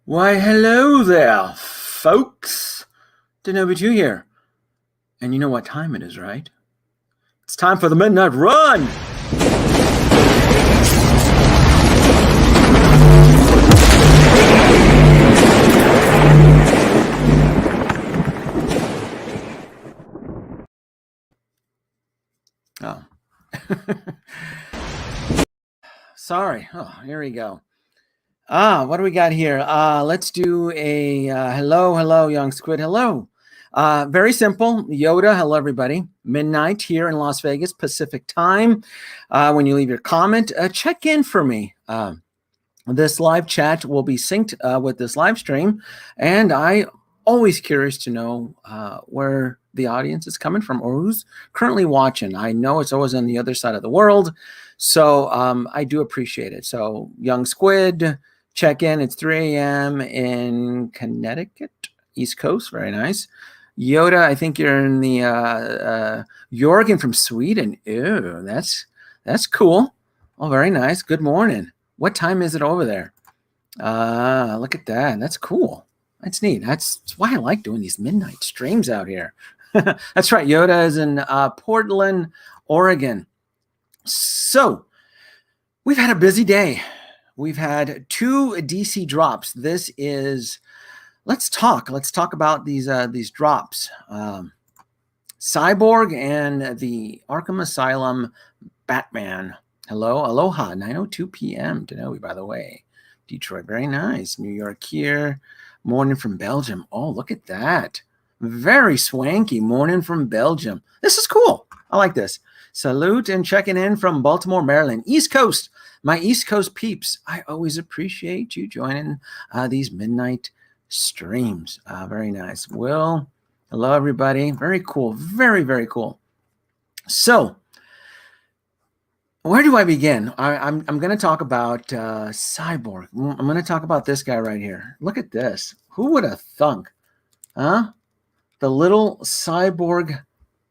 Why, hello there, folks. Didn't know but you here. And you know what time it is, right? It's time for the Midnight Run! Oh. Sorry. Oh, here we go. What do we got here? Let's do a hello, young squid. Hello. Very simple. Yoda, hello, everybody. Midnight here in Las Vegas, Pacific time. When you leave your comment, check in for me. This live chat will be synced with this live stream, and I always curious to know where the audience is coming from or who's currently watching. I know it's always on the other side of the world, so I do appreciate it. So, young squid, check in. It's 3 a.m. in Connecticut, East Coast. Very nice. Yoda, I think you're in the Jorgen from Sweden. Ew, that's cool. Oh, very nice. Good morning. What time is it over there? Look at that. That's cool. That's neat. That's why I like doing these midnight streams out here. That's right. Yoda is in Portland, Oregon. So we've had a busy day. We've had 2 DC drops. This is, let's talk about these drops. Cyborg and the Arkham Asylum Batman. Hello, aloha, 9:02 p.m. Denoe, by the way. Detroit, very nice. New York here. Morning from Belgium. Oh, look at that. Very swanky. Morning from Belgium. This is cool. I like this. Salute and checking in from Baltimore, Maryland. East Coast. My East Coast peeps. I always appreciate you joining these midnight streams. Very nice. Will, hello, everybody. Very cool. Very, very cool. So, where do I begin? I'm going to talk about Cyborg. I'm going to talk about this guy right here. Look at this. Who would have thunk? Huh? The little cyborg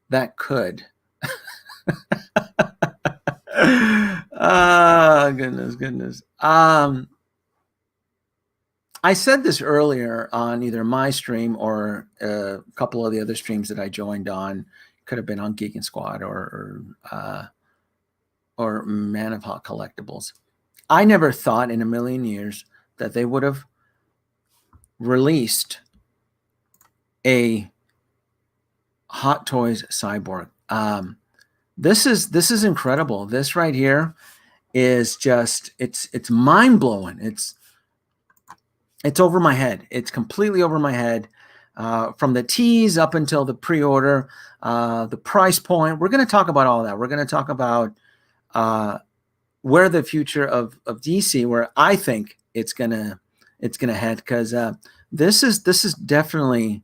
that could. Goodness. I said this earlier on either my stream or a couple of the other streams that I joined on. Could have been on Geek and Squad or Man of Hot Collectibles. I never thought in a million years that they would have released a Hot Toys Cyborg. This is incredible. This right here is just it's mind blowing. It's over my head. It's completely over my head. From the tease up until the pre-order, the price point. We're going to talk about all that. We're going to talk about where the future of DC, where I think it's gonna head, because this is definitely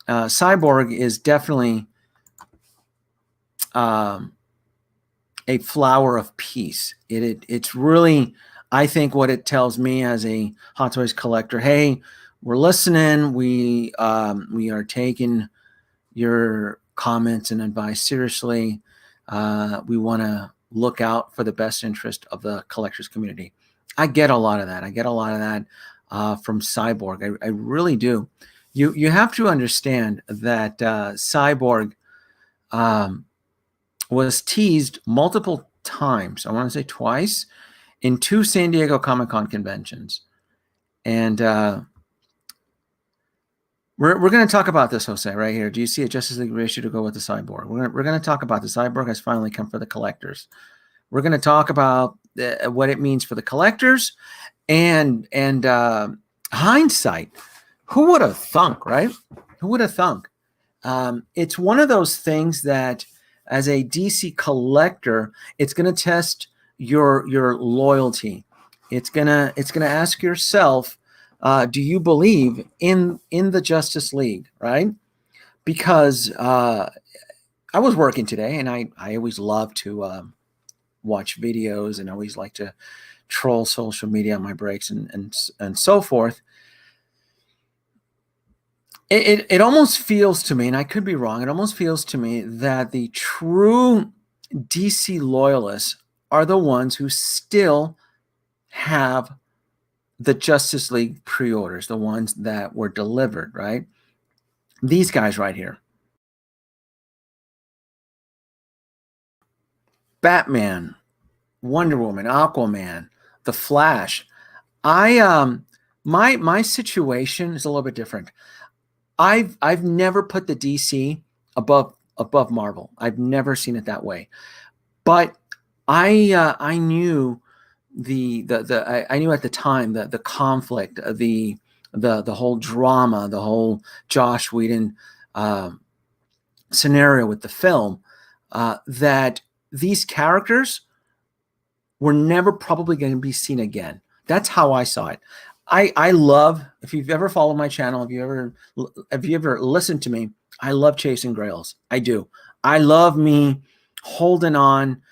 Cyborg is definitely a flower of peace. It's really, I think, what it tells me as a Hot Toys collector. Hey, we're listening. We are taking your comments and advice seriously. We want to look out for the best interest of the collectors community. I get a lot of that. From Cyborg. I really do. You have to understand that Cyborg was teased multiple times. I want to say twice in 2 San Diego Comic-Con conventions. And we're going to talk about this, Jose, right here. Do you see a Justice League reissue to go with the Cyborg? We're going to talk about the Cyborg has finally come for the collectors. We're going to talk about what it means for the collectors and hindsight. Who would have thunk, right? Who would have thunk? It's one of those things that, as a DC collector, it's going to test your loyalty. It's gonna ask yourself, do you believe in the Justice League, right? Because I was working today, and I always love to watch videos and always like to troll social media on my breaks and so forth. It almost feels to me, and I could be wrong, it almost feels to me that the true DC loyalists are the ones who still have the Justice League pre-orders, the ones that were delivered, right? These guys right here. Batman, Wonder Woman, Aquaman, The Flash. My situation is a little bit different. I've never put the DC above Marvel. I've never seen it that way. But I knew I knew at the time the conflict, the whole drama, the whole Josh Whedon scenario with the film, that these characters were never probably going to be seen again. That's how I saw it. I love, if you've ever followed my channel, if you ever listened to me, I love chasing grails. I do. I love me holding on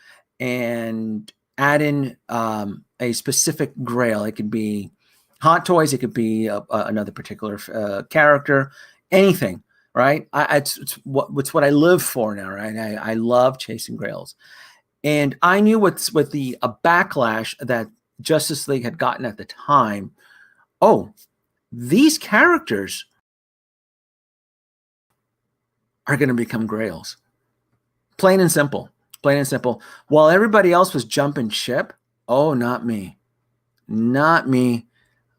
and add in a specific grail. It could be Hot Toys. It could be another particular character, anything, right? It's what I live for now, right? I love chasing grails. And I knew with the backlash that Justice League had gotten at the time, oh, these characters are going to become grails. Plain and simple. Plain and simple. While everybody else was jumping ship, oh, not me. Not me.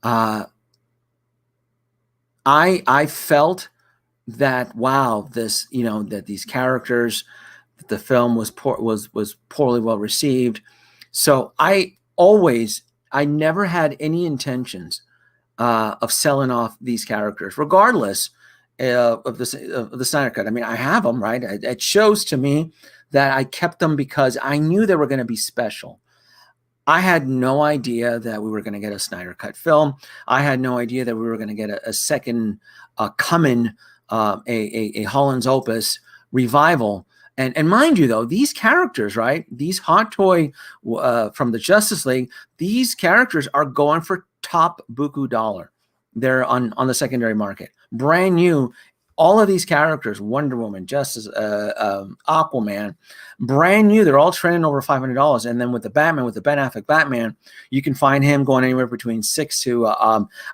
I felt that, wow, this, that these characters, that the film was poorly well received. So I never had any intentions of selling off these characters, regardless of the Snyder Cut. I mean, I have them, right? It shows to me that I kept them because I knew they were going to be special. I had no idea that we were going to get a Snyder Cut film. I had no idea that we were going to get a second coming, a Holland's Opus revival. And mind you, though, these characters, right, these Hot Toy from the Justice League, these characters are going for top buku dollar. They're on the secondary market. Brand new. All of these characters, Wonder Woman, Justice, Aquaman, brand new. They're all trending over $500. And then with the Batman, with the Ben Affleck Batman, you can find him going anywhere between $600 to,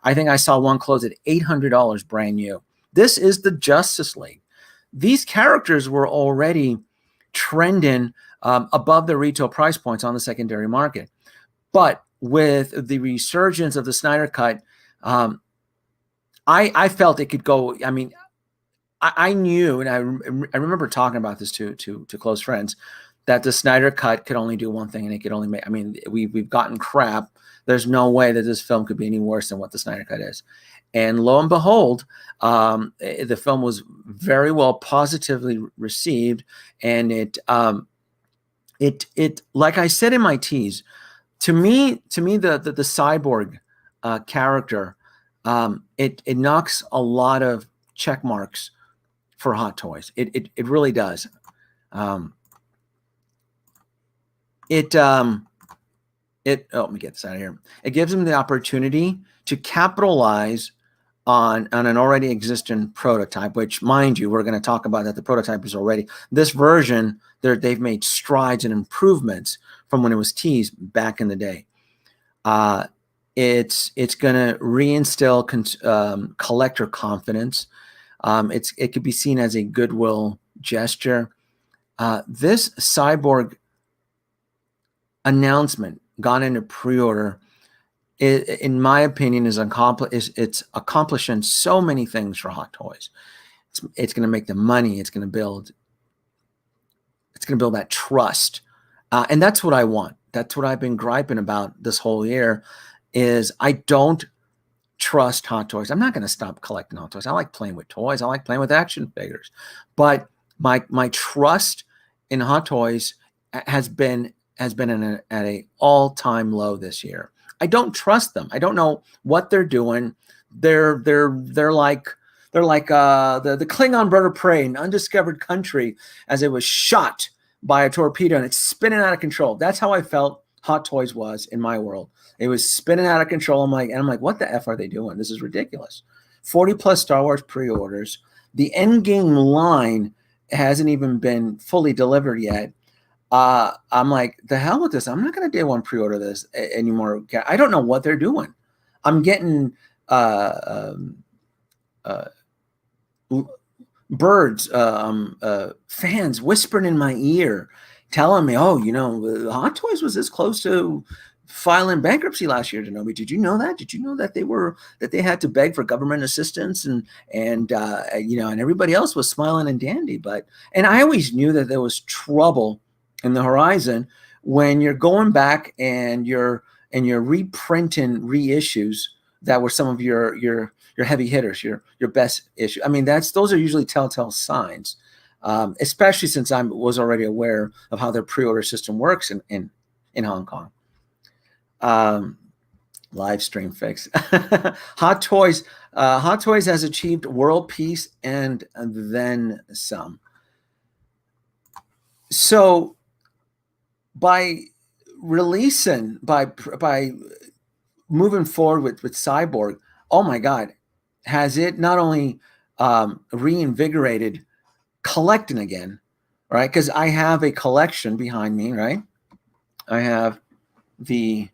I think I saw one close at $800 brand new. This is the Justice League. These characters were already trending above the retail price points on the secondary market. But with the resurgence of the Snyder Cut, I felt it could go. I mean, I knew, and I remember talking about this to close friends, that the Snyder Cut could only do one thing, and it could only make. I mean, we've gotten crap. There's no way that this film could be any worse than what the Snyder Cut is. And lo and behold, the film was very well positively received, and it like I said in my tease, to me the Cyborg character, it knocks a lot of check marks for Hot Toys. It really does. Oh, let me get this out of here. It gives them the opportunity to capitalize on an already existing prototype, which, mind you, we're going to talk about that. The prototype is already, this version, they've made strides and improvements from when it was teased back in the day. It's going to reinstill collector confidence. It could be seen as a goodwill gesture. This Cyborg announcement gone into pre-order, in my opinion, it's accomplishing so many things for Hot Toys. It's going to make the money. It's going to build that trust, and that's what I want. That's what I've been griping about this whole year. Is I don't trust Hot Toys. I'm not going to stop collecting Hot Toys. I like playing with toys. I like playing with action figures, but my trust in Hot Toys has been at an all-time low this year. I don't trust them. I don't know what they're doing. They're like the Klingon bird of prey in Undiscovered Country, as it was shot by a torpedo and it's spinning out of control. That's how I felt Hot Toys was in my world. It was spinning out of control. I'm like, what the F are they doing? This is ridiculous. 40 plus Star Wars pre-orders. The Endgame line hasn't even been fully delivered yet. I'm like, the hell with this. I'm not going to day one pre-order this anymore. I don't know what they're doing. I'm getting uh, birds, fans whispering in my ear, telling me, "Oh, Hot Toys was this close to filing bankruptcy last year, Denobi. Did you know that? Did you know that they had to beg for government assistance and everybody else was smiling and dandy, and I always knew that there was trouble in the horizon when you're going back and you're reprinting reissues that were some of your heavy hitters, your best issue. I mean, those are usually telltale signs, especially since I was already aware of how their pre-order system works in Hong Kong. Live stream fix. Hot Toys has achieved world peace and then some. So by releasing, by moving forward with Cyborg, oh my God, has it not only reinvigorated collecting again, right? Because I have a collection behind me, right? I have the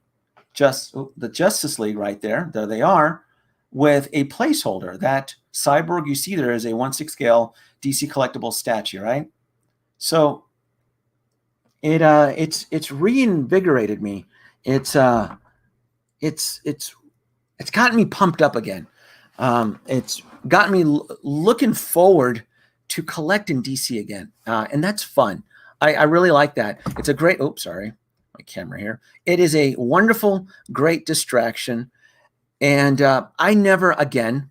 Justice League right there. There they are, with a placeholder. That Cyborg you see there is a 1/6 scale DC collectible statue, right? So it's reinvigorated me. It's gotten me pumped up again. It's gotten me looking forward to collecting DC again, and that's fun. I really like that. It's a great. Oops, sorry, my camera here. It is a wonderful, great distraction, and I never again.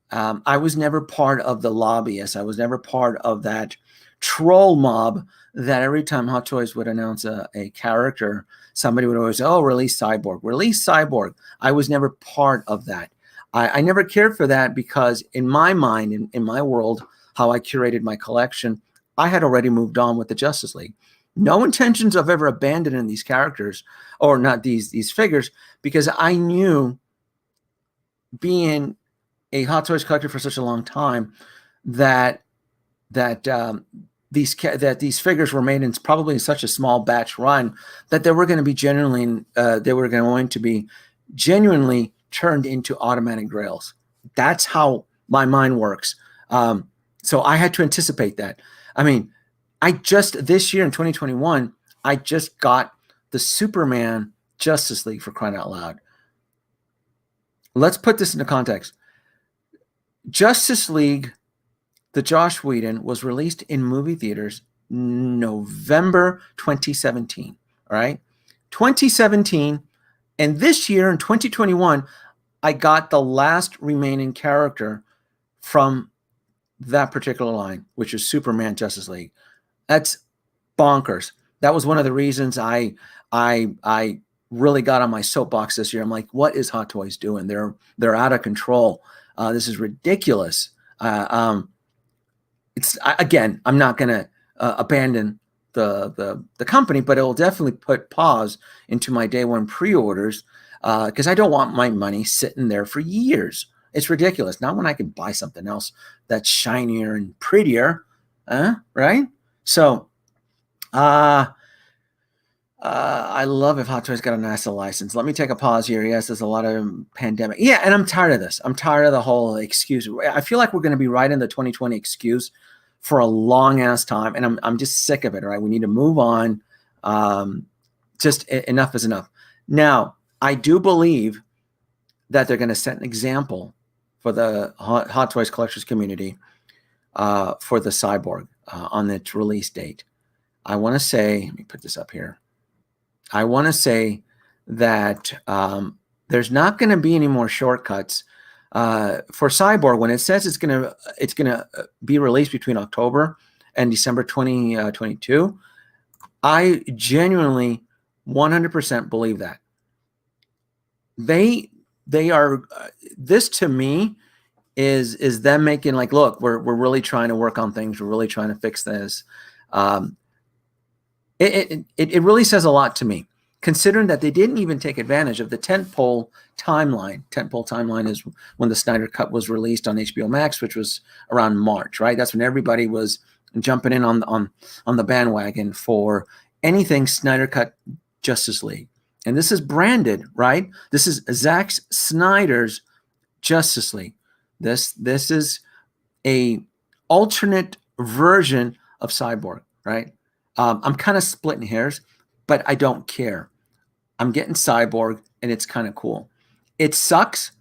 I was never part of the lobbyists. I was never part of that troll mob that every time Hot Toys would announce a character, somebody would always say, "Oh, release Cyborg, release Cyborg." I was never part of that. I never cared for that because in my mind, in my world, how I curated my collection, I had already moved on with the Justice League. No intentions of ever abandoning these characters or not these figures, because I knew, being a Hot Toys collector for such a long time, that these figures were made in probably such a small batch run that they were going to be genuinely turned into automatic grails. That's how my mind works. So I had to anticipate that. I mean, this year in 2021, I just got the Superman Justice League, for crying out loud. Let's put this into context. Justice League, the Joss Whedon, was released in movie theaters November 2017. All right, 2017, and this year in 2021, I got the last remaining character from that particular line, which is Superman Justice League. That's bonkers. That was one of the reasons I really got on my soapbox this year. I'm like, what is Hot Toys doing? They're out of control. This is ridiculous. Again, I'm not going to abandon the company, but it will definitely put pause into my day one pre-orders because I don't want my money sitting there for years. It's ridiculous. Not when I can buy something else that's shinier and prettier, right? So, I love if Hot Toys got a NASA license. Let me take a pause here. Yes, there's a lot of pandemic. Yeah, and I'm tired of this. I'm tired of the whole excuse. I feel like we're going to be right in the 2020 excuse for a long ass time, and I'm just sick of it. All right, we need to move on. Just enough is enough. Now, I do believe that they're going to set an example for the Hot Toys collectors community for the Cyborg on its release date. I want to say, let me put this up here. I want to say that there's not going to be any more shortcuts for Cyborg when it says it's going to be released between October and December 2022. I genuinely 100% believe that. They are this to me is them making like, look, we're really trying to work on things. We're really trying to fix this. It really says a lot to me, considering that they didn't even take advantage of the tentpole timeline. Tentpole timeline is when the Snyder Cut was released on HBO Max, which was around March, right? That's when everybody was jumping in on the bandwagon for anything Snyder Cut Justice League. and this is branded, right? This is Zack Snyder's Justice League. This is a alternate version of Cyborg, right? I'm kind of splitting hairs, but I don't care. I'm getting Cyborg, and it's kind of cool. It sucks.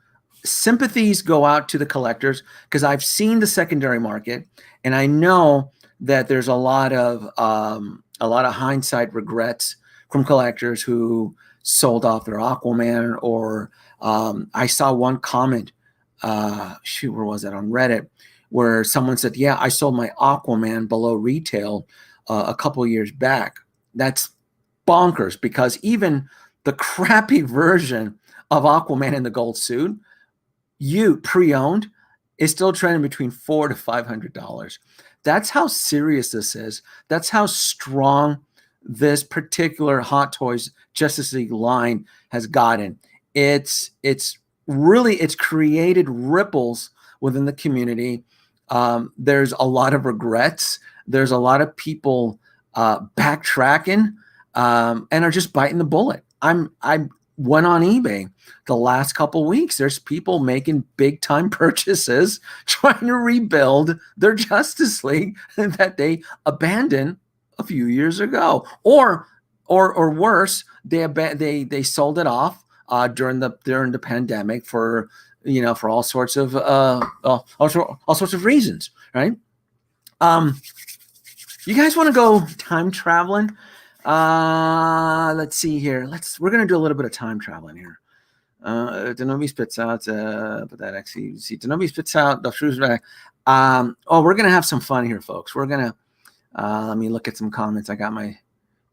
Sympathies go out to the collectors because I've seen the secondary market, and I know that there's a lot of hindsight regrets from collectors who sold off their Aquaman, or I saw one comment, shoot, where was that, on Reddit, where someone said, yeah, I sold my Aquaman below retail a couple of years back. That's bonkers, because even the crappy version of Aquaman in the gold suit, you pre-owned, is still trending between $400 to $500. That's how serious this is. That's how strong this particular Hot Toys Justice League line has gotten. It's created ripples within the community. There's a lot of regrets. There's a lot of people backtracking and are just biting the bullet. I went on eBay the last couple weeks. There's people making big time purchases, trying to rebuild their Justice League that they abandoned a few years ago, or worse, they sold it off during the pandemic for all sorts of reasons, right? You guys want to go time traveling? Let's see here. We're gonna do a little bit of time traveling here. Denobi spits out, but that actually, see, Denobi spits out the shoes back. We're gonna have some fun here, folks. We're gonna let me look at some comments. I got my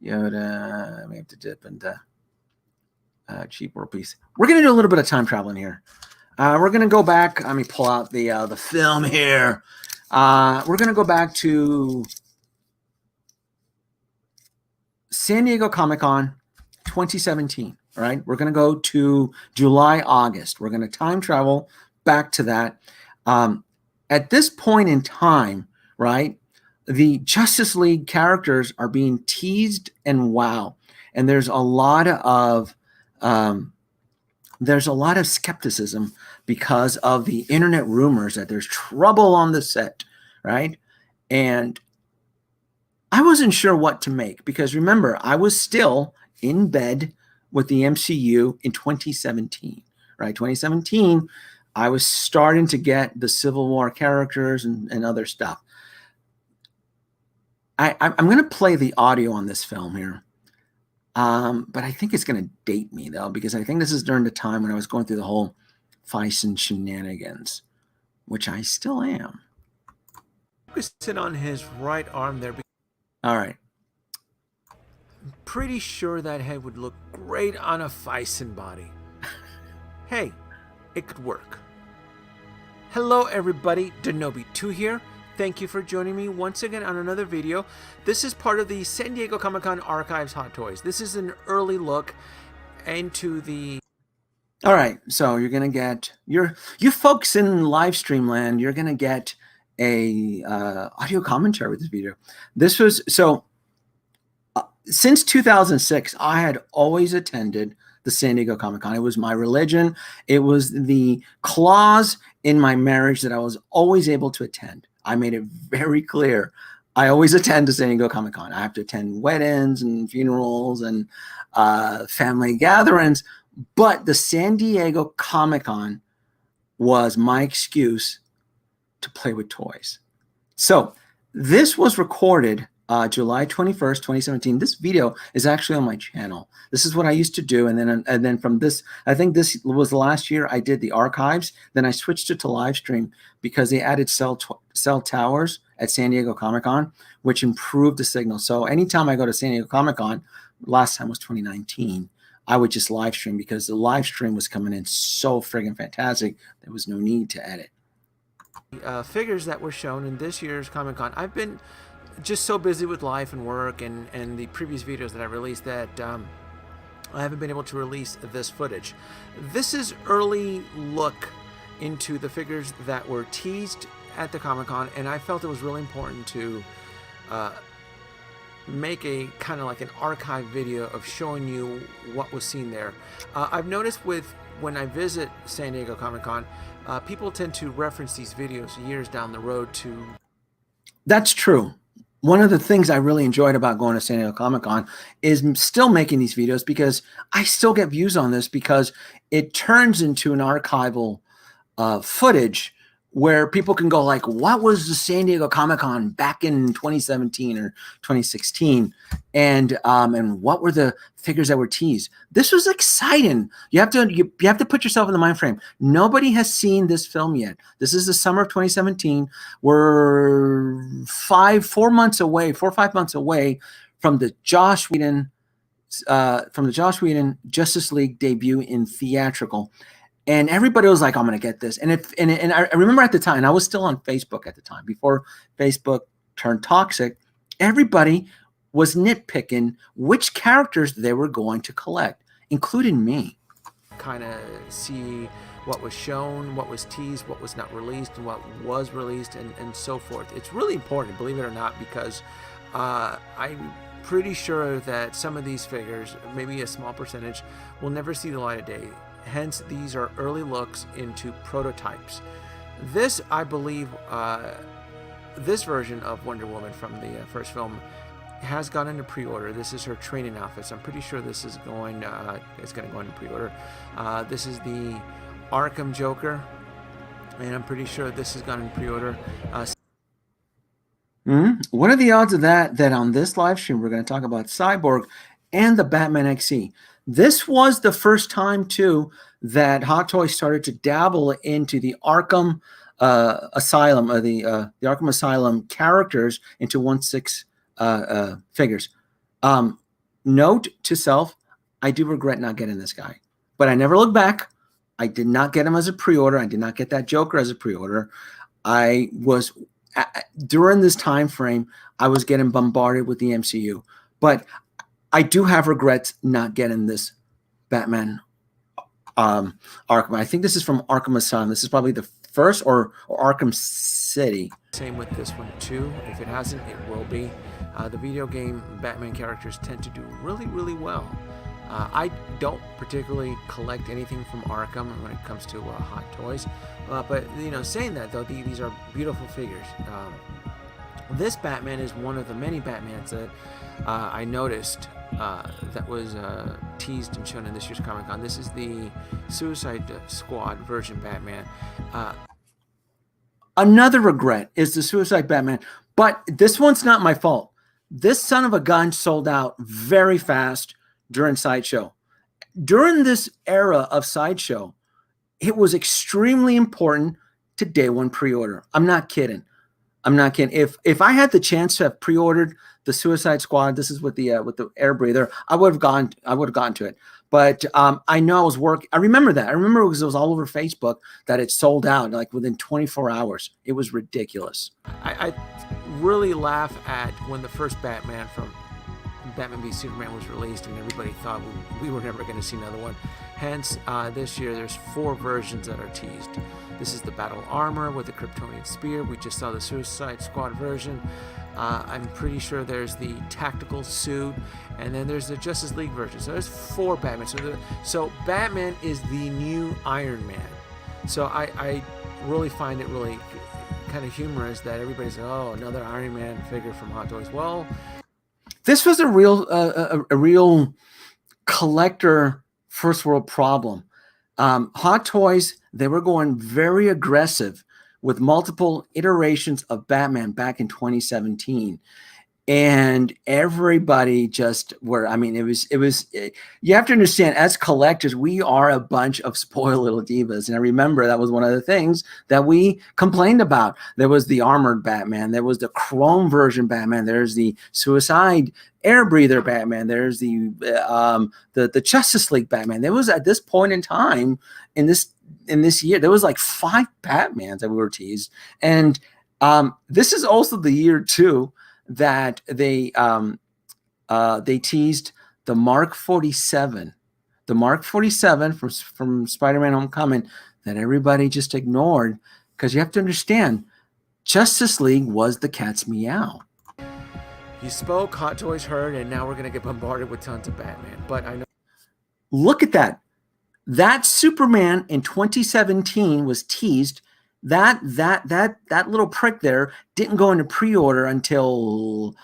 Yoda. I may have to dip into cheap world piece. We're gonna do a little bit of time traveling here. We're gonna go back. Let me pull out the film here. We're gonna go back to San Diego Comic-Con 2017, right? We're going to go to July, August. We're going to time travel back to that. At this point in time, right, the Justice League characters are being teased and wow. And there's a lot of skepticism because of the internet rumors that there's trouble on the set, right? And I wasn't sure what to make, because remember, I was still in bed with the MCU in 2017, right? 2017, I was starting to get the Civil War characters and other stuff. I'm going to play the audio on this film here, but I think it's going to date me, though, because I think this is during the time when I was going through the whole Fison shenanigans, which I still am. Sit on his right arm there. All right. I'm pretty sure that head would look great on a Fison body. Hey, it could work. Hello everybody, Denobi2 here. Thank you for joining me once again on another video. This is part of the San Diego Comic-Con Archives Hot Toys. This is an early look into the... All right, so you're going to get... You folks in live stream land, you're going to get a audio commentary with this video. This was since 2006, I had always attended the San Diego Comic-Con. It was my religion. It was the clause in my marriage that I was always able to attend. I made it very clear. I always attend the San Diego Comic-Con. I have to attend weddings and funerals and family gatherings, but the San Diego Comic-Con was my excuse to play with toys. So this was recorded July 21st, 2017. This video is actually on my channel. This is what I used to do. And then from this, I think this was last year, I did the archives. Then I switched it to live stream because they added cell towers at San Diego Comic-Con, which improved the signal. So anytime I go to San Diego Comic-Con, last time was 2019, I would just live stream because the live stream was coming in so friggin' fantastic. There was no need to edit. Figures that were shown in this year's Comic-Con. I've been just so busy with life and work and the previous videos that I released that I haven't been able to release this footage. This is early look into the figures that were teased at the Comic-Con, and I felt it was really important to make a kind of like an archive video of showing you what was seen there. I've noticed when I visit San Diego Comic-Con, people tend to reference these videos years down the road to... That's true. One of the things I really enjoyed about going to San Diego Comic-Con is still making these videos, because I still get views on this, because it turns into an archival footage where people can go like, what was the San Diego Comic-Con back in 2017 or 2016? And what were the figures that were teased? This was exciting. You have to put yourself in the mind frame. Nobody has seen this film yet. This is the summer of 2017. We're 4 months away, 4 or 5 months away from the Joss Whedon Justice League debut in theatrical. And everybody was like, I'm going to get this. And I remember at the time, I was still on Facebook at the time, before Facebook turned toxic, everybody was nitpicking which characters they were going to collect, including me. Kind of see what was shown, what was teased, what was not released, and what was released, and so forth. It's really important, believe it or not, because I'm pretty sure that some of these figures, maybe a small percentage, will never see the light of day. Hence, these are early looks into prototypes. This, I believe, this version of Wonder Woman from the first film has gone into pre-order. This is her training outfit, so I'm pretty sure this is going to go into pre-order. This is the Arkham Joker, and I'm pretty sure this has gone into pre-order. What are the odds of that on this live stream we're going to talk about Cyborg and the Batman XE? This was the first time, too, that Hot Toys started to dabble into the Arkham Asylum, the Arkham Asylum characters into 1/6 figures. Note to self, I do regret not getting this guy, but I never look back. I did not get him as a pre-order. I did not get that Joker as a pre-order. I was during this time frame, I was getting bombarded with the MCU, but I do have regrets not getting this Batman Arkham. I think this is from Arkham Asylum. This is probably the first, or Arkham City. Same with this one too. If it hasn't, it will be. The video game Batman characters tend to do really, really well. I don't particularly collect anything from Arkham when it comes to Hot Toys, but saying that though, these are beautiful figures. This Batman is one of the many Batmans that I noticed that was teased and shown in this year's Comic-Con. This is the Suicide Squad version Batman. Another regret is the Suicide Batman, but this one's not my fault. This son of a gun sold out very fast during Sideshow. During this era of Sideshow, it was extremely important to day one pre-order. I'm not kidding. I'm not kidding. If I had the chance to have pre-ordered the Suicide Squad, this is with the air breather, I would have gone to it. But I know I was working. I remember that. I remember because it was all over Facebook that it sold out like within 24 hours. It was ridiculous. I really laugh at when the first Batman from Batman v Superman was released, and everybody thought we were never going to see another one. Hence, this year there's 4 versions that are teased. This is the battle armor with the Kryptonian spear. We just saw the Suicide Squad version. I'm pretty sure there's the tactical suit, and then there's the Justice League version. So there's 4 Batman. So Batman is the new Iron Man. So I really find it really kind of humorous that everybody's like, oh, another Iron Man figure from Hot Toys. Well, this was a real collector first world problem. Hot Toys, they were going very aggressive with multiple iterations of Batman back in 2017. And everybody just were, I mean, it was, you have to understand, as collectors, we are a bunch of spoiled little divas. And I remember that was one of the things that we complained about. There was the armored Batman. There was the chrome version Batman. There's the Suicide air breather Batman. There's the Justice League Batman. There was, at this point in time in this year, there was like 5 Batmans that we were teased. And this is also the year too that they teased the Mark 47, from Spider-Man Homecoming, that everybody just ignored, because you have to understand, Justice League was the cat's meow. You spoke, Hot Toys heard, and now we're going to get bombarded with tons of Batman. But I know. Look at that. That Superman in 2017 was teased. That little prick there didn't go into pre-order until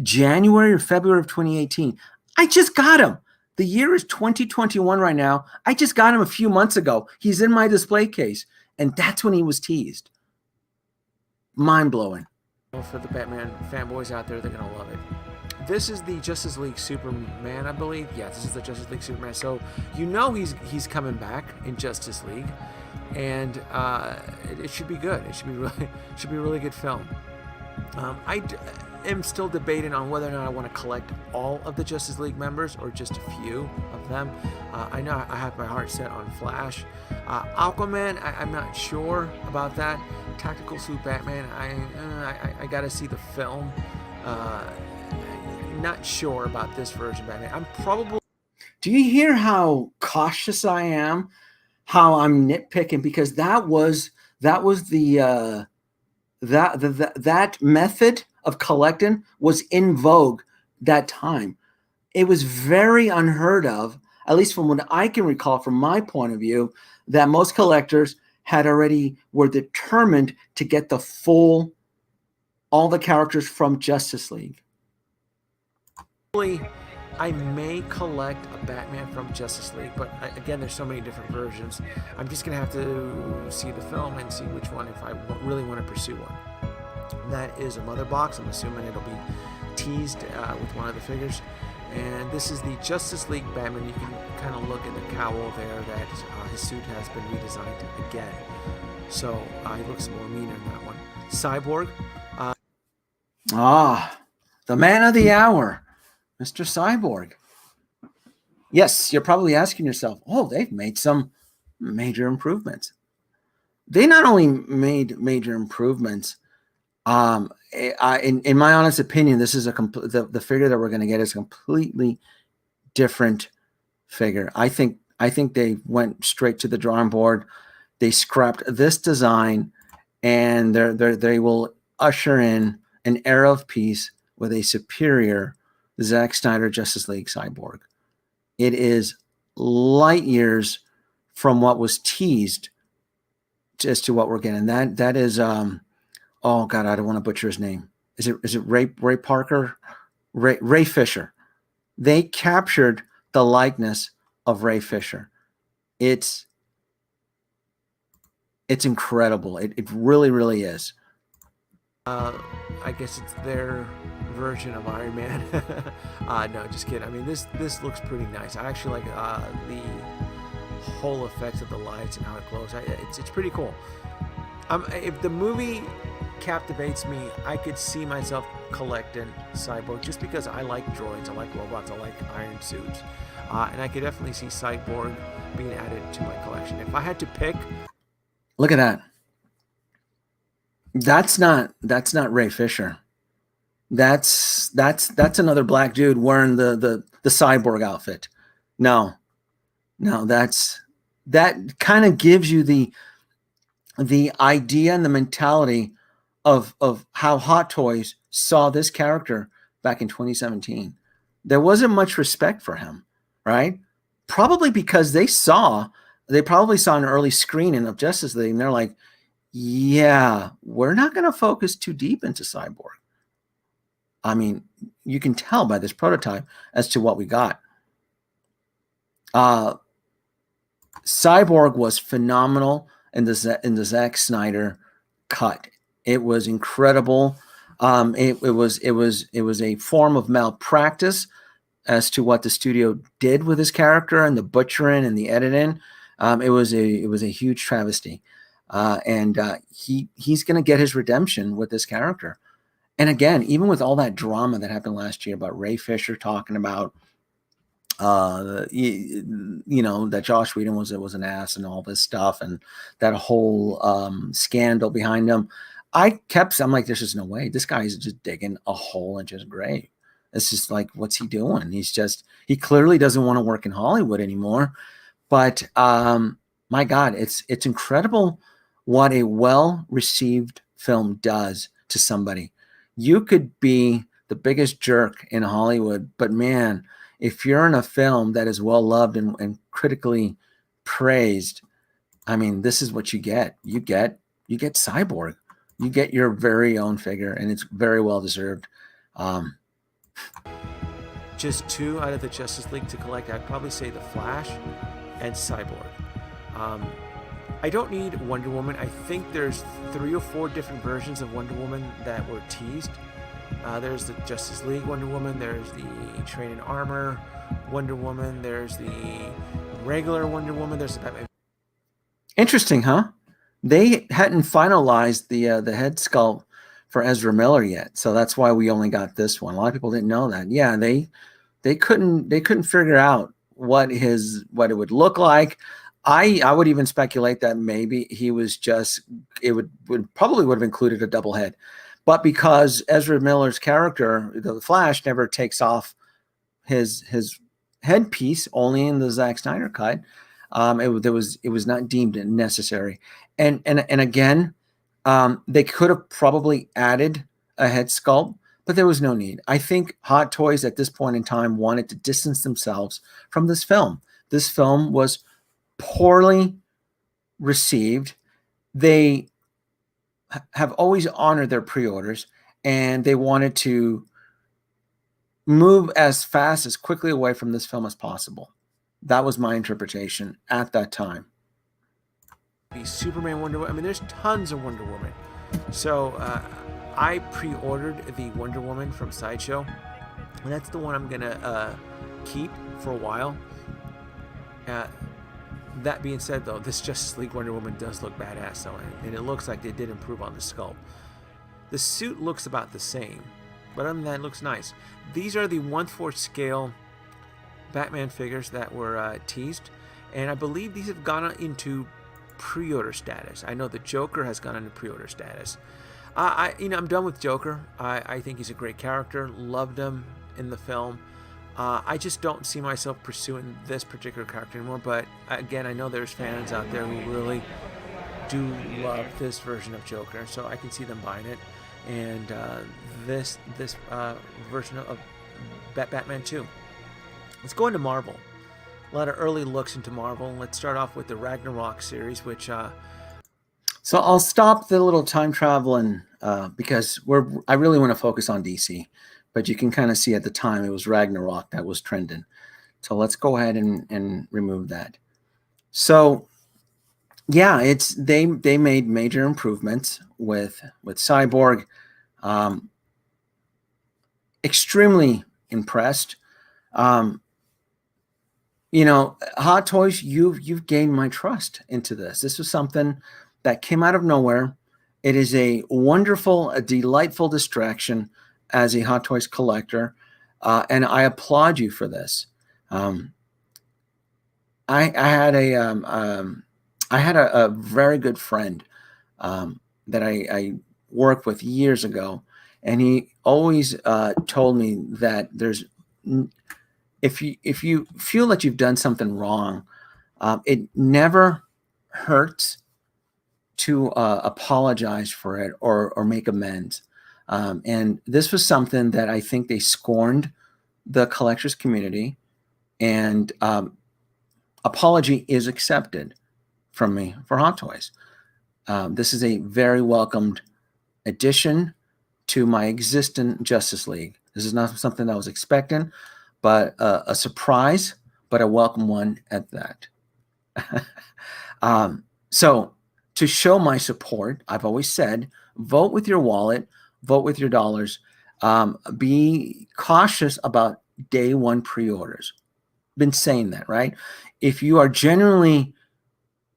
January or February of 2018. I just got him. The year is 2021 right now. I just got him a few months ago. He's in my display case. And that's when he was teased. Mind-blowing. For the Batman fanboys out there, they're going to love it. This is the Justice League Superman, I believe. Yeah, this is the Justice League Superman. So you know he's coming back in Justice League, and it should be good. It should be a really good film. I am still debating on whether or not I want to collect all of the Justice League members or just a few of them. I know I have my heart set on Flash. Aquaman, I'm not sure about that. Tactical Suit Batman, I got to see the film. Not sure about this version, Batman. I'm probably. Do you hear how cautious I am? How I'm nitpicking, because that was the that method of collecting was in vogue that time. It was very unheard of, at least from what I can recall from my point of view, that most collectors were determined to get all the characters from Justice League. I may collect a Batman from Justice League, but again, there's so many different versions. I'm just going to have to see the film and see which one, if I really want to pursue one. That is a mother box. I'm assuming it'll be teased with one of the figures. And this is the Justice League Batman. You can kind of look at the cowl there that his suit has been redesigned again. So he looks more meaner in that one. Cyborg. The man of the hour. Mr. Cyborg. Yes, you're probably asking yourself, they've made some major improvements. They not only made major improvements, in my honest opinion, this is the figure that we're going to get is a completely different figure. I think they went straight to the drawing board. They scrapped this design, and they will usher in an era of peace with a superior Zack Snyder Justice League Cyborg. It is light years from what was teased as to what we're getting. That is oh God, I don't want to butcher his name. Is it Ray Parker? Ray Fisher. They captured the likeness of Ray Fisher. It's incredible. It really, really is. I guess it's their version of Iron Man. No, just kidding. I mean, this looks pretty nice. I actually like the whole effects of the lights and how it glows. It's pretty cool. If the movie captivates me, I could see myself collecting Cyborg just because I like droids, I like robots, I like iron suits, and I could definitely see Cyborg being added to my collection. If I had to pick, look at that. That's not Ray Fisher. That's another black dude wearing the Cyborg outfit. No, that kind of gives you the idea and the mentality of how Hot Toys saw this character back in 2017. There wasn't much respect for him, right? Probably because they probably saw an early screening of Justice League, and they're like, yeah, we're not going to focus too deep into Cyborg. I mean, you can tell by this prototype as to what we got. Cyborg was phenomenal in the Zack Snyder cut. It was incredible. It was a form of malpractice as to what the studio did with his character and the butchering and the editing. It was a huge travesty. And he's going to get his redemption with this character. And again, even with all that drama that happened last year about Ray Fisher talking about, that Josh Whedon was an ass and all this stuff, and that whole scandal behind him, I'm like, there's just no way. This guy's just digging a hole into his grave. It's just like, what's he doing? He clearly doesn't want to work in Hollywood anymore. But my God, it's incredible what a well-received film does to somebody. You could be the biggest jerk in Hollywood. But man, if you're in a film that is well loved and critically praised, I mean, this is what you get. You get Cyborg. You get your very own figure, and it's very well deserved. Just 2 out of the Justice League to collect. I'd probably say the Flash and Cyborg. I don't need Wonder Woman. I think there's 3 or 4 different versions of Wonder Woman that were teased. There's the Justice League Wonder Woman. There's the Train in Armor Wonder Woman. There's the regular Wonder Woman. There's the Batman. Interesting, huh? They hadn't finalized the head sculpt for Ezra Miller yet, so that's why we only got this one. A lot of people didn't know that. Yeah, they couldn't figure out what it would look like. I would even speculate that maybe he was just, it would probably have included a double head, but because Ezra Miller's character, the Flash, never takes off his headpiece, only in the Zack Snyder cut, it was not deemed necessary. And again, they could have probably added a head sculpt, but there was no need. I think Hot Toys at this point in time wanted to distance themselves from this film. This film was poorly received. They have always honored their pre-orders, and they wanted to move as quickly away from this film as possible. That was my interpretation at that time. Superman, Wonder Woman. I mean, there's tons of Wonder Woman. So I pre-ordered the Wonder Woman from Sideshow, and that's the one I'm gonna keep for a while. That being said, though, this Justice League Wonder Woman does look badass, though, and it looks like they did improve on the sculpt. The suit looks about the same, but other than that, it looks nice. These are the 1/4 scale Batman figures that were teased, and I believe these have gone into pre-order status. I know the Joker has gone into pre-order status. I'm done with Joker. I think he's a great character. Loved him in the film. I just don't see myself pursuing this particular character anymore. But again, I know there's fans out there who really do love this version of Joker, so I can see them buying it. And this version of Batman 2. Let's go into Marvel. A lot of early looks into Marvel. Let's start off with the Ragnarok series, which... So I'll stop the little time traveling because I really want to focus on DC. But you can kind of see at the time it was Ragnarok that was trending. So let's go ahead and remove that. So yeah, they made major improvements with Cyborg. Extremely impressed. Hot Toys, you've gained my trust into this. This was something that came out of nowhere. It is a delightful distraction as a Hot Toys collector, and I applaud you for this. I had a very good friend that I worked with years ago, and he always told me that if you feel that you've done something wrong, it never hurts to apologize for it or make amends. And this was something that I think they scorned the collectors community, and apology is accepted from me for Hot Toys. This is a very welcomed addition to my existing Justice League. This is not something I was expecting, but a surprise, but a welcome one at that. So to show my support, I've always said, vote with your wallet, vote with your dollars. Be cautious about day one pre-orders. Been saying that, right? If you are genuinely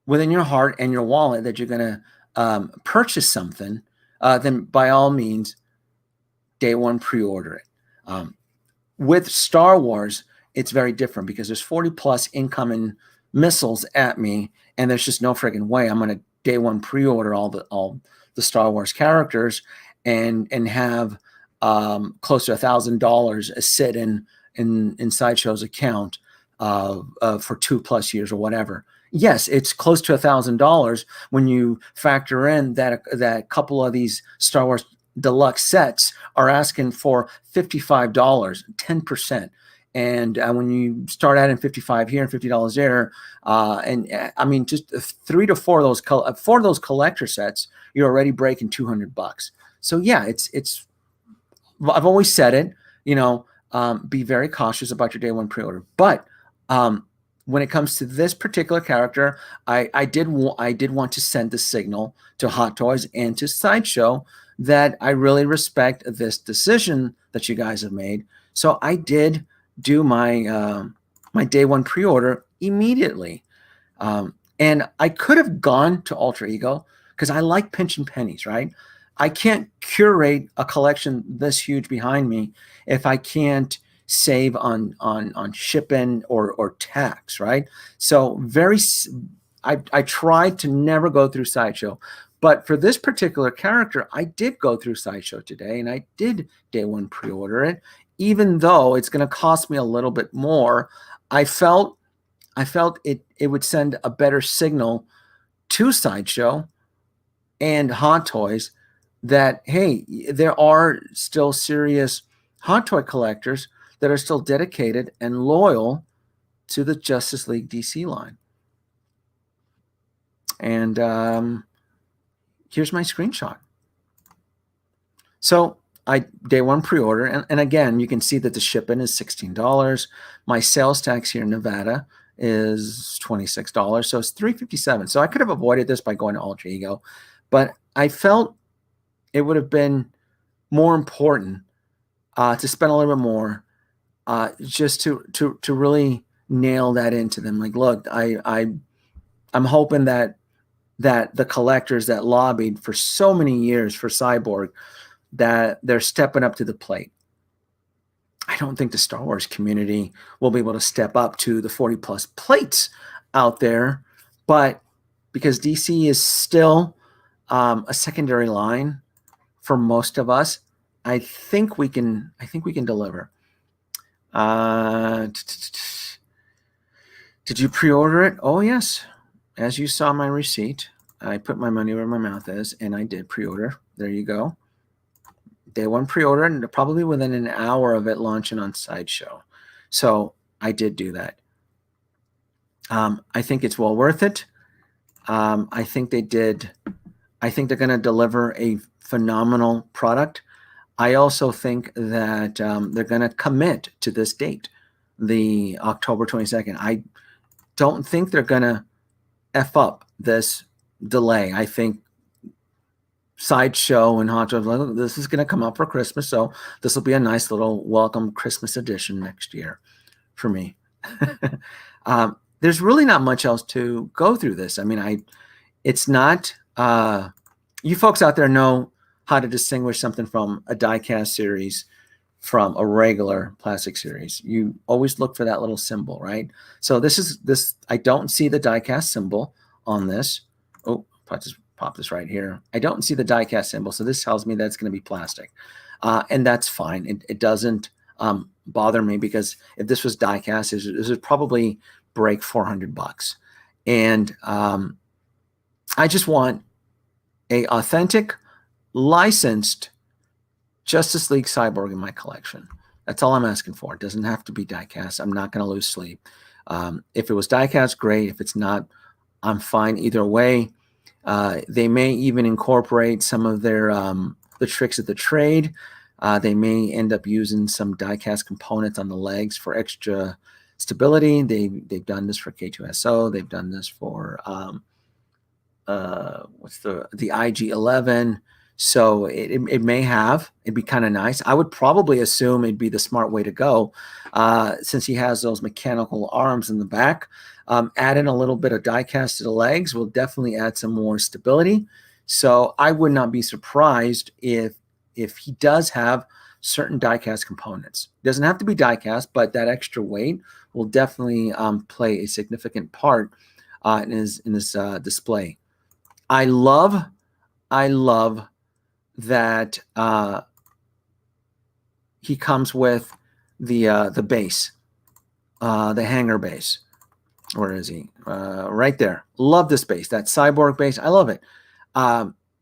within your heart and your wallet that you're going to purchase something, then by all means, day one pre-order it. With Star Wars, it's very different because there's 40 plus incoming missiles at me, and there's just no friggin' way I'm going to day one pre-order all the Star Wars characters and have close to $1,000 sit in Sideshow's account for 2+ years or whatever. Yes, it's close to $1,000 when you factor in that couple of these Star Wars deluxe sets are asking for $55, 10%. And when you start adding 55 here and $50 there, I mean, just 4 of those collector sets, you're already breaking $200. So yeah, it's. I've always said it. Be very cautious about your day one pre-order. But when it comes to this particular character, I did want to send the signal to Hot Toys and to Sideshow that I really respect this decision that you guys have made. So I did do my my day one pre-order immediately, and I could have gone to Alter Ego because I like pinching pennies, right? I can't curate a collection this huge behind me if I can't save on shipping or tax, right? So I tried to never go through Sideshow, but for this particular character, I did go through Sideshow today, and I did day one pre-order it, even though it's going to cost me a little bit more. I felt it would send a better signal to Sideshow and Hot Toys that, hey, there are still serious Hot Toy collectors that are still dedicated and loyal to the Justice League DC line. And here's my screenshot. So I day one pre-order, and again, you can see that the shipping is $16. My sales tax here in Nevada is $26, so it's $357. So I could have avoided this by going to Alter Ego, but I felt it would have been more important to spend a little bit more, just to really nail that into them. Like, look, I'm hoping that the collectors that lobbied for so many years for Cyborg, that they're stepping up to the plate. I don't think the Star Wars community will be able to step up to the 40 plus plates out there, but because DC is still a secondary line for most of us, I think we can deliver. Did you pre-order it? Oh yes, as you saw my receipt, I put my money where my mouth is, and I did pre-order. There you go. Day one pre-order, and probably within an hour of it launching on Sideshow. So I did do that. I think it's well worth it. I think they're going to deliver a phenomenal product. I also think that they're going to commit to this date, the October 22nd. I don't think they're going to F up this delay. I think Sideshow and Hot Toys, this is going to come up for Christmas, so this will be a nice little welcome Christmas edition next year for me. There's really not much else to go through this. I mean, it's not, you folks out there know how to distinguish something from a die-cast series from a regular plastic series. You always look for that little symbol, right? So this, I don't see the die-cast symbol on this. Oh, pop this right here. I don't see the die-cast symbol, so this tells me that it's going to be plastic. And that's fine. It doesn't bother me, because if this was die-cast, this would probably break $400. And I just want a authentic, licensed Justice League Cyborg in my collection. That's all I'm asking for. It doesn't have to be die-cast. I'm not going to lose sleep. If it was die-cast, great. If it's not, I'm fine either way. They may even incorporate some of their the tricks of the trade. They may end up using some die-cast components on the legs for extra stability. They've done this for K2SO. They've done this for what's the IG-11. So it may have. It'd be kind of nice. I would probably assume it'd be the smart way to go, since he has those mechanical arms in the back. Add in a little bit of die-cast to the legs will definitely add some more stability. So I would not be surprised if he does have certain die-cast components. It doesn't have to be die-cast, but that extra weight will definitely play a significant part in his display. I love that he comes with the base, the hanger base. Where is he? Right there. Love this base, that Cyborg base. I love it.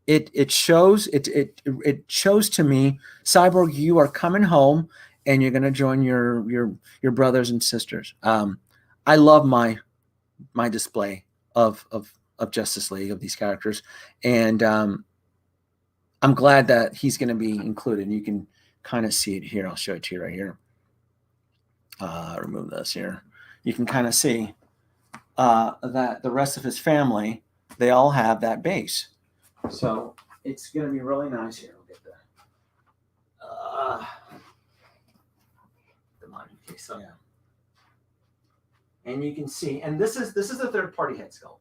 it shows it shows to me, Cyborg, you are coming home and you're going to join your brothers and sisters. I love my display of Justice League, of these characters, and I'm glad that he's going to be included. You can kind of see it here. I'll show it to you right here. Remove this here. You can kind of see that the rest of his family, they all have that base. So it's going to be really nice here. We'll get the come on, okay, so yeah. And you can see, and this is a third-party head sculpt.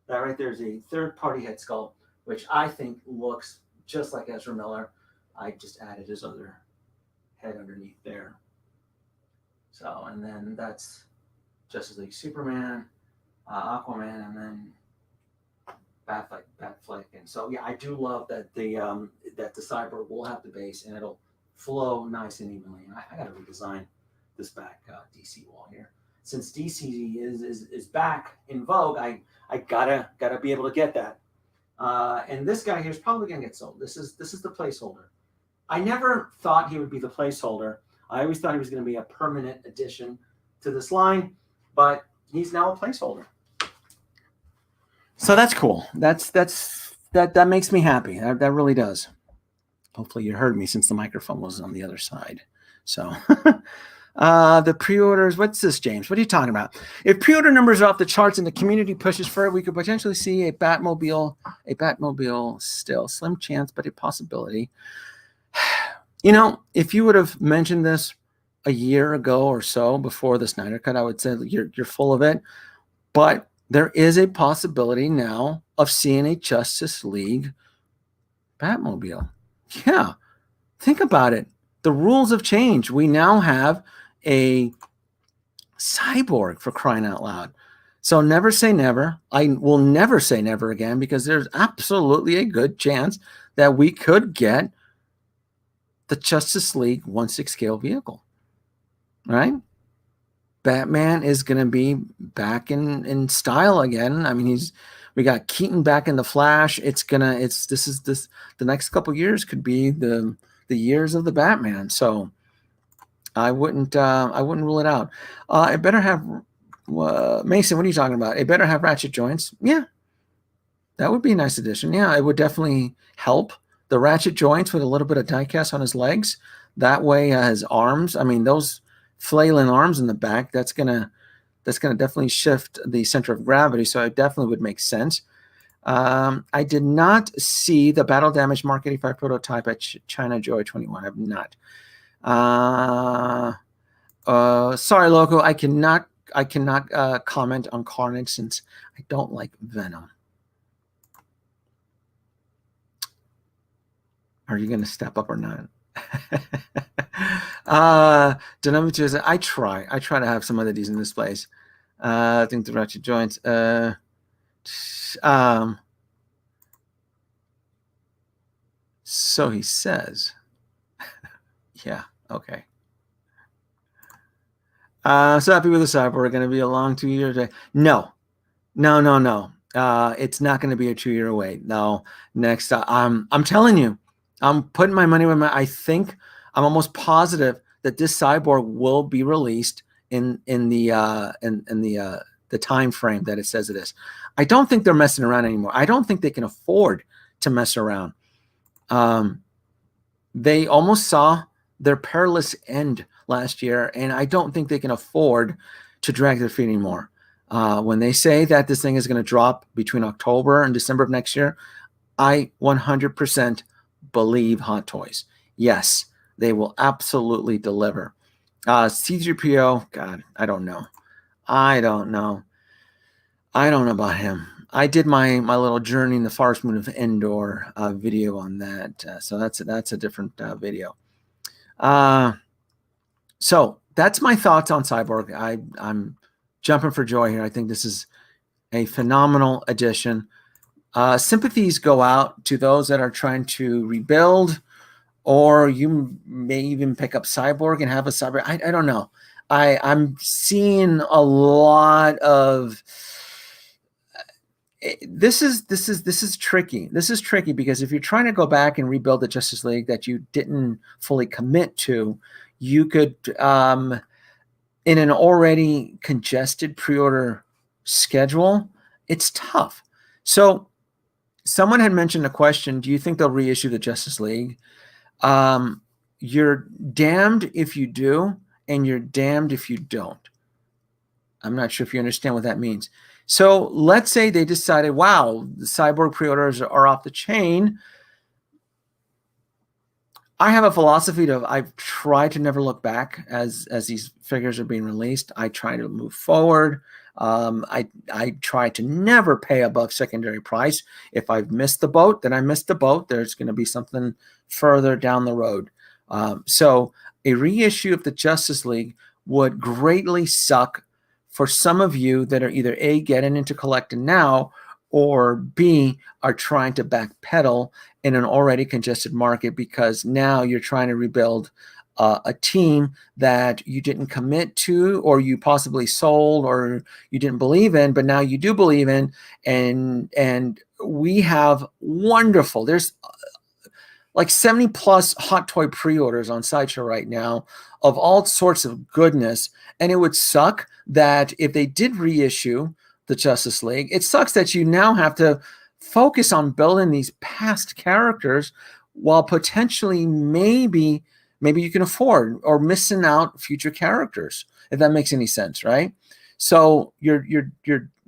That right there is a third-party head sculpt, which I think looks just like Ezra Miller. I just added his other head underneath there. So, and then that's Justice League Superman, Aquaman, and then Batfleck. And so, yeah, I do love that the Cyborg will have the base and it'll flow nice and evenly. And I got to redesign this back DC wall here. Since DC is back in vogue, I gotta be able to get that. And this guy here is probably gonna get sold. This is the placeholder. I never thought he would be the placeholder. I always thought he was going to be a permanent addition to this line, but he's now a placeholder. So that's cool. That makes me happy. That really does. Hopefully you heard me since the microphone was on the other side. So the pre-orders, what's this, James? What are you talking about? If pre-order numbers are off the charts and the community pushes for it, we could potentially see a Batmobile still. Slim chance, but a possibility. You know, if you would have mentioned this a year ago or so before the Snyder Cut, I would say you're full of it. But there is a possibility now of seeing a Justice League Batmobile. Yeah, think about it. The rules have changed. We now have a Cyborg, for crying out loud. So never say never. I will never say never again, because there's absolutely a good chance that we could get the Justice League 1/6 scale vehicle, right? Batman is going to be back in style again. I mean, we got Keaton back in the Flash. The next couple years could be the years of the Batman. So I wouldn't rule it out. It better have Mason. What are you talking about? It better have ratchet joints. Yeah, that would be a nice addition. Yeah, it would definitely help. The ratchet joints with a little bit of diecast on his legs. That way, his arms. I mean, those flailing arms in the back. That's gonna definitely shift the center of gravity. So it definitely would make sense. I did not see the Battle Damage Mark 85 prototype at China Joy 21. I've not. Sorry, Loco. I cannot comment on Carnage since I don't like Venom. Are you going to step up or not? I try to have some other decent displays. I think the ratchet joints. So he says. Yeah. Okay. So happy with the Cyborg. Going to be a long 2 years. No. It's not going to be a 2 year wait. No. Next, I'm telling you, I'm putting my money where I think I'm almost positive that this Cyborg will be released in the time frame that it says it is. I don't think they're messing around anymore. I don't think they can afford to mess around. They almost saw their perilous end last year, and I don't think they can afford to drag their feet anymore. When they say that this thing is going to drop between October and December of next year, I 100% believe Hot Toys. Yes, they will absolutely deliver. C3PO, God, I don't know about him. I did my little journey in the Forest Moon of Endor video on that. So that's a different video. So that's my thoughts on Cyborg. I'm jumping for joy here. I think this is a phenomenal addition. Sympathies go out to those that are trying to rebuild, or you may even pick up Cyborg and have a Cyborg. I don't know. I'm seeing a lot of this is tricky. This is tricky because if you're trying to go back and rebuild the Justice League that you didn't fully commit to, you could, in an already congested pre-order schedule, it's tough. So someone had mentioned a question: do you think they'll reissue the Justice League? You're damned if you do, and you're damned if you don't. I'm not sure if you understand what that means. So let's say they decided, wow, the Cyborg pre-orders are off the chain. I have a philosophy I've tried to never look back as these figures are being released. I try to move forward. I try to never pay above secondary price. If I've missed the boat, then I missed the boat. There's going to be something further down the road. So a reissue of the Justice League would greatly suck for some of you that are either A, getting into collecting now, or B, are trying to backpedal in an already congested market because now you're trying to rebuild a team that you didn't commit to, or you possibly sold, or you didn't believe in, but now you do believe in. And we have wonderful, there's like 70 plus hot toy pre-orders on Sideshow right now of all sorts of goodness. And it would suck that if they did reissue the Justice League, it sucks that you now have to focus on building these past characters while potentially maybe you can afford or missing out future characters, if that makes any sense, right? So you're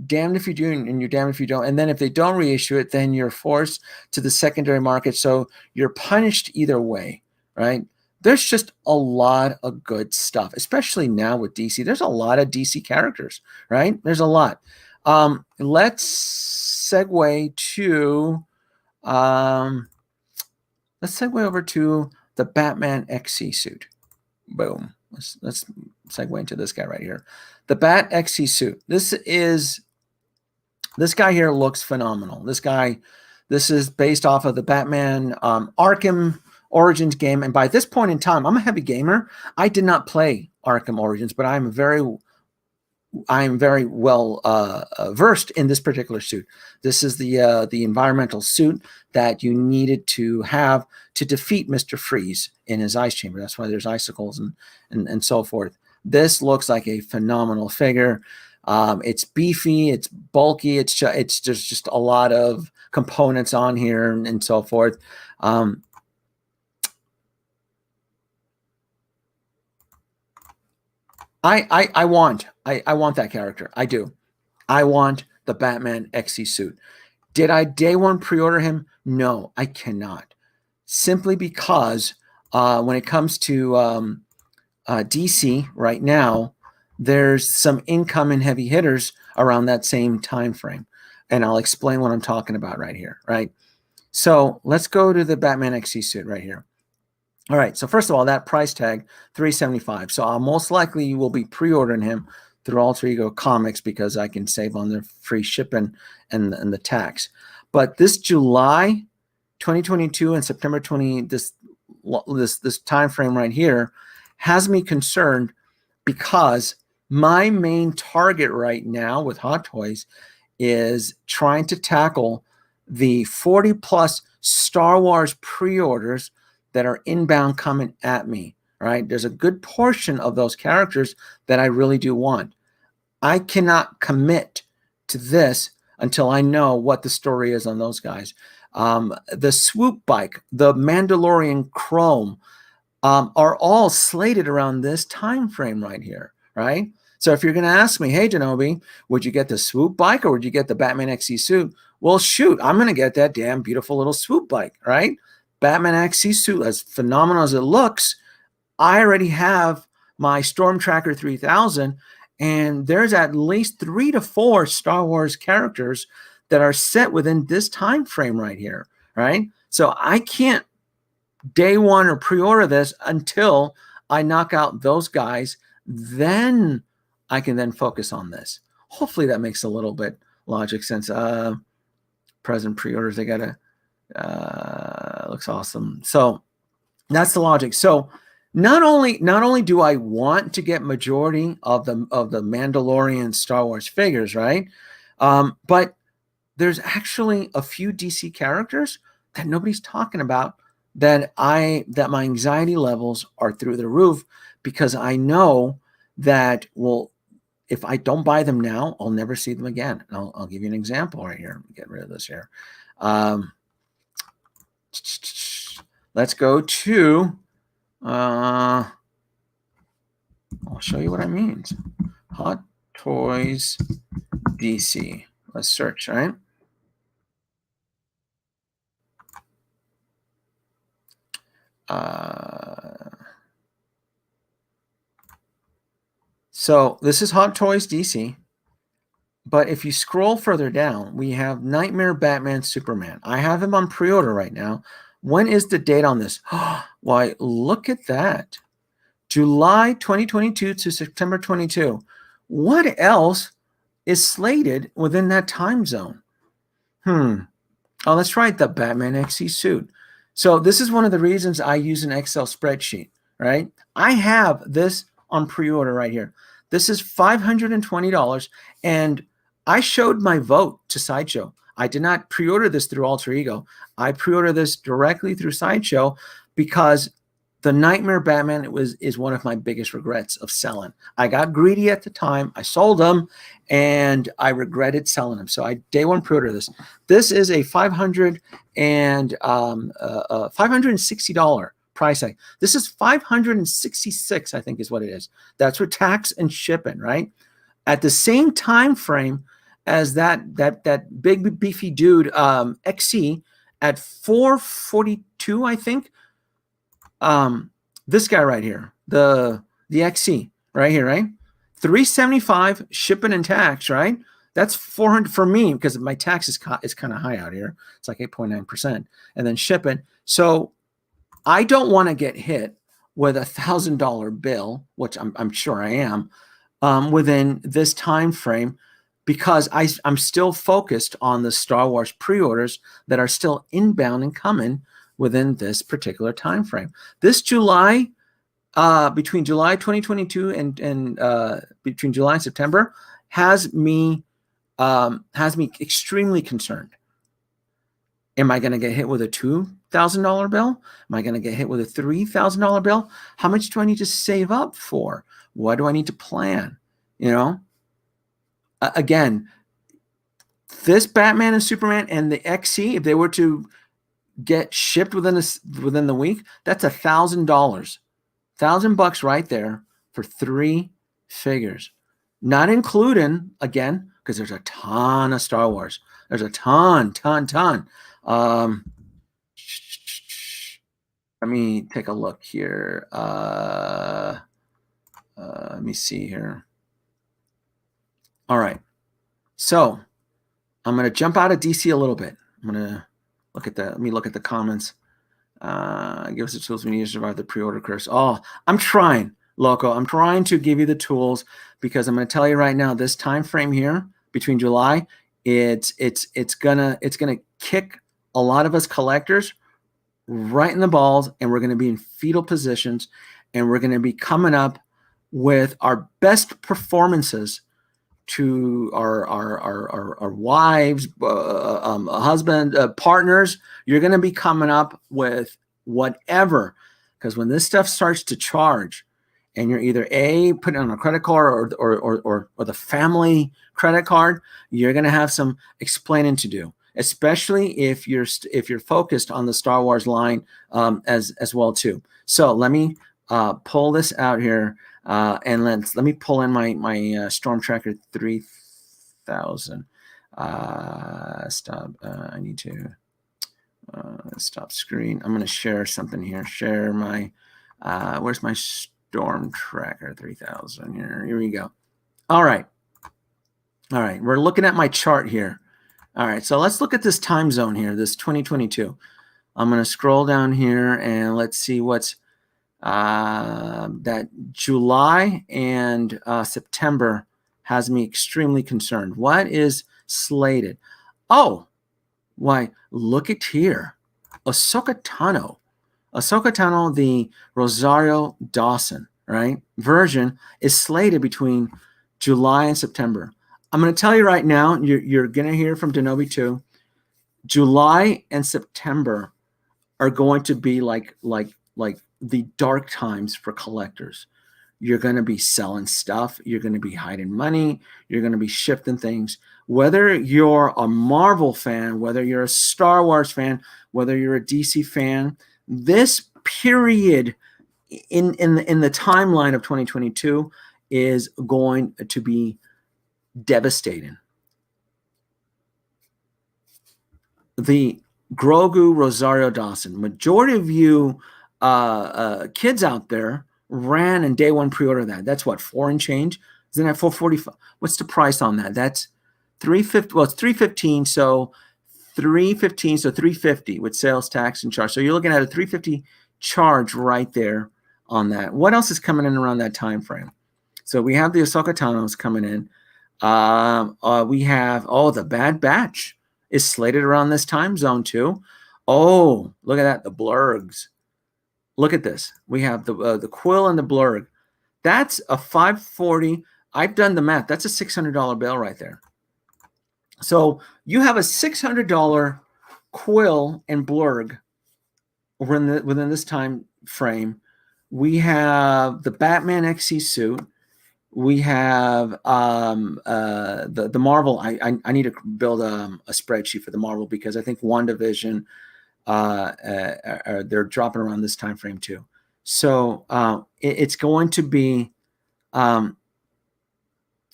damned if you do and you're damned if you don't. And then if they don't reissue it, then you're forced to the secondary market. So you're punished either way, right? There's just a lot of good stuff, especially now with DC. There's a lot of DC characters, right? There's a lot. Let's segue over to the Batman XC suit. Boom. Let's segue into this guy right here. The Bat XC suit. This guy here looks phenomenal. This is based off of the Batman Arkham Origins game. And by this point in time, I'm a heavy gamer. I did not play Arkham Origins, but I'm very well versed in this particular suit. This is the environmental suit that you needed to have to defeat Mr. Freeze in his ice chamber. That's why there's icicles and so forth. This looks like a phenomenal figure. It's beefy, it's bulky, it's just a lot of components on here and so forth. I want that character. I do. I want the Batman XC suit. Did I day one pre-order him? No, I cannot. Simply because when it comes to DC right now, there's some incoming heavy hitters around that same time frame. And I'll explain what I'm talking about right here, right? So let's go to the Batman XC suit right here. All right, so first of all, that price tag, $375. So I'll most likely will be pre-ordering him through Alter Ego Comics because I can save on the free shipping and the tax. But this July 2022 and September 20, this time frame right here has me concerned because my main target right now with Hot Toys is trying to tackle the 40 plus Star Wars pre-orders that are inbound coming at me, right? There's a good portion of those characters that I really do want. I cannot commit to this until I know what the story is on those guys. The Swoop Bike, the Mandalorian Chrome, are all slated around this time frame right here, right? So if you're going to ask me, hey, Janobi, would you get the Swoop Bike or would you get the Batman XC suit? Well, shoot, I'm going to get that damn beautiful little Swoop Bike, right? Batman XC suit, as phenomenal as it looks, I already have my Storm Tracker 3000, and there's at least 3 to 4 Star Wars characters that are set within this time frame right here, right? So I can't day one or pre-order this until I knock out those guys. Then I can then focus on this. Hopefully that makes a little bit logic sense. Present pre-orders, they gotta looks awesome. So that's the logic. So not only do I want to get majority of the Mandalorian Star Wars figures, right? But there's actually a few DC characters that nobody's talking about that my anxiety levels are through the roof, because I know that, well, if I don't buy them now, I'll never see them again. And I'll give you an example right here. Get rid of this here. Let's go to, I'll show you what I mean. Hot Toys DC. Let's search, all right? So this is Hot Toys DC. But if you scroll further down, we have Nightmare Batman Superman. I have him on pre-order right now. When is the date on this? Why, look at that. July 2022 to September 22. What else is slated within that time zone? Oh, that's right, the Batman XC suit. So this is one of the reasons I use an Excel spreadsheet, right? I have this on pre-order right here. This is $520, and I showed my vote to Sideshow. I did not pre-order this through Alter Ego. I pre-ordered this directly through Sideshow because the Nightmare Batman is one of my biggest regrets of selling. I got greedy at the time. I sold them, and I regretted selling them. So I day one pre-order this. This is a $560 price tag. This is $566, I think, is what it is. That's with tax and shipping, right? At the same time frame as that big beefy dude XC at $442, I think. This guy right here, the XC right here, right? $375 shipping and tax, right? That's $400 for me because my tax is kind of high out here. It's like 8.9%, and then shipping. So I don't want to get hit with $1,000 bill, which I'm sure I am, within this time frame, because I'm still focused on the Star Wars pre-orders that are still inbound and coming within this particular time frame. This July, between July 2022 and between July and September, has me extremely concerned. Am I going to get hit with a $2,000 bill? Am I going to get hit with a $3,000 bill? How much do I need to save up for? What do I need to plan? You know, again, this Batman and Superman and the XC, if they were to get shipped within the week, that's $1,000, $1,000 right there for 3 figures, not including, again, because there's a ton of Star Wars. There's a ton. Let me take a look here. Let me see here. All right. So I'm going to jump out of DC a little bit. I'm going to let me look at the comments. Give us the tools we need to survive the pre-order curse. Oh, I'm trying, Loco. I'm trying to give you the tools, because I'm going to tell you right now, this time frame here between July, it's gonna kick a lot of us collectors right in the balls, and we're going to be in fetal positions, and we're going to be coming up with our best performances to our wives, husband, partners. You're going to be coming up with whatever, because when this stuff starts to charge, and you're either putting on a credit card or the family credit card, you're going to have some explaining to do, especially if you're focused on the Star Wars line as well too. So let me pull this out here. And let me pull in my Storm Tracker 3000. Stop. I need to stop screen. I'm going to share something here. Share my. Where's my Storm Tracker 3000? Here we go. All right. We're looking at my chart here. All right. So let's look at this time zone here. This 2022. I'm going to scroll down here and let's see what's. That July and September has me extremely concerned. What is slated? Oh, why, look at here. Ahsoka Tano, the Rosario Dawson, right, version is slated between July and September. I'm going to tell you right now, you're going to hear from Denobi too. July and September are going to be like the dark times for collectors. You're going to be selling stuff. You're going to be hiding money. You're going to be shifting things. Whether you're a Marvel fan, whether you're a Star Wars fan, whether you're a DC fan, this period in the timeline of 2022 is going to be devastating. The Grogu Rosario Dawson, majority of you kids out there ran and day one pre-order that. That's what, $4 and change? Isn't that $445? What's the price on that? That's $350. Well, it's $315. So $315. So $350 with sales tax and charge. So you're looking at a $350 charge right there on that. What else is coming in around that time frame? So we have the Ahsoka Tano's coming in. We have the Bad Batch is slated around this time zone too. Oh, look at that, the blurgs. Look at this. We have the Quill and the blurg. That's a $540. I've done the math. That's a $600 bill right there. So you have a $600 Quill and blurg within this time frame. We have the Batman XC suit. We have the Marvel. I need to build a spreadsheet for the Marvel because I think WandaVision, they're dropping around this time frame too. So it's going to be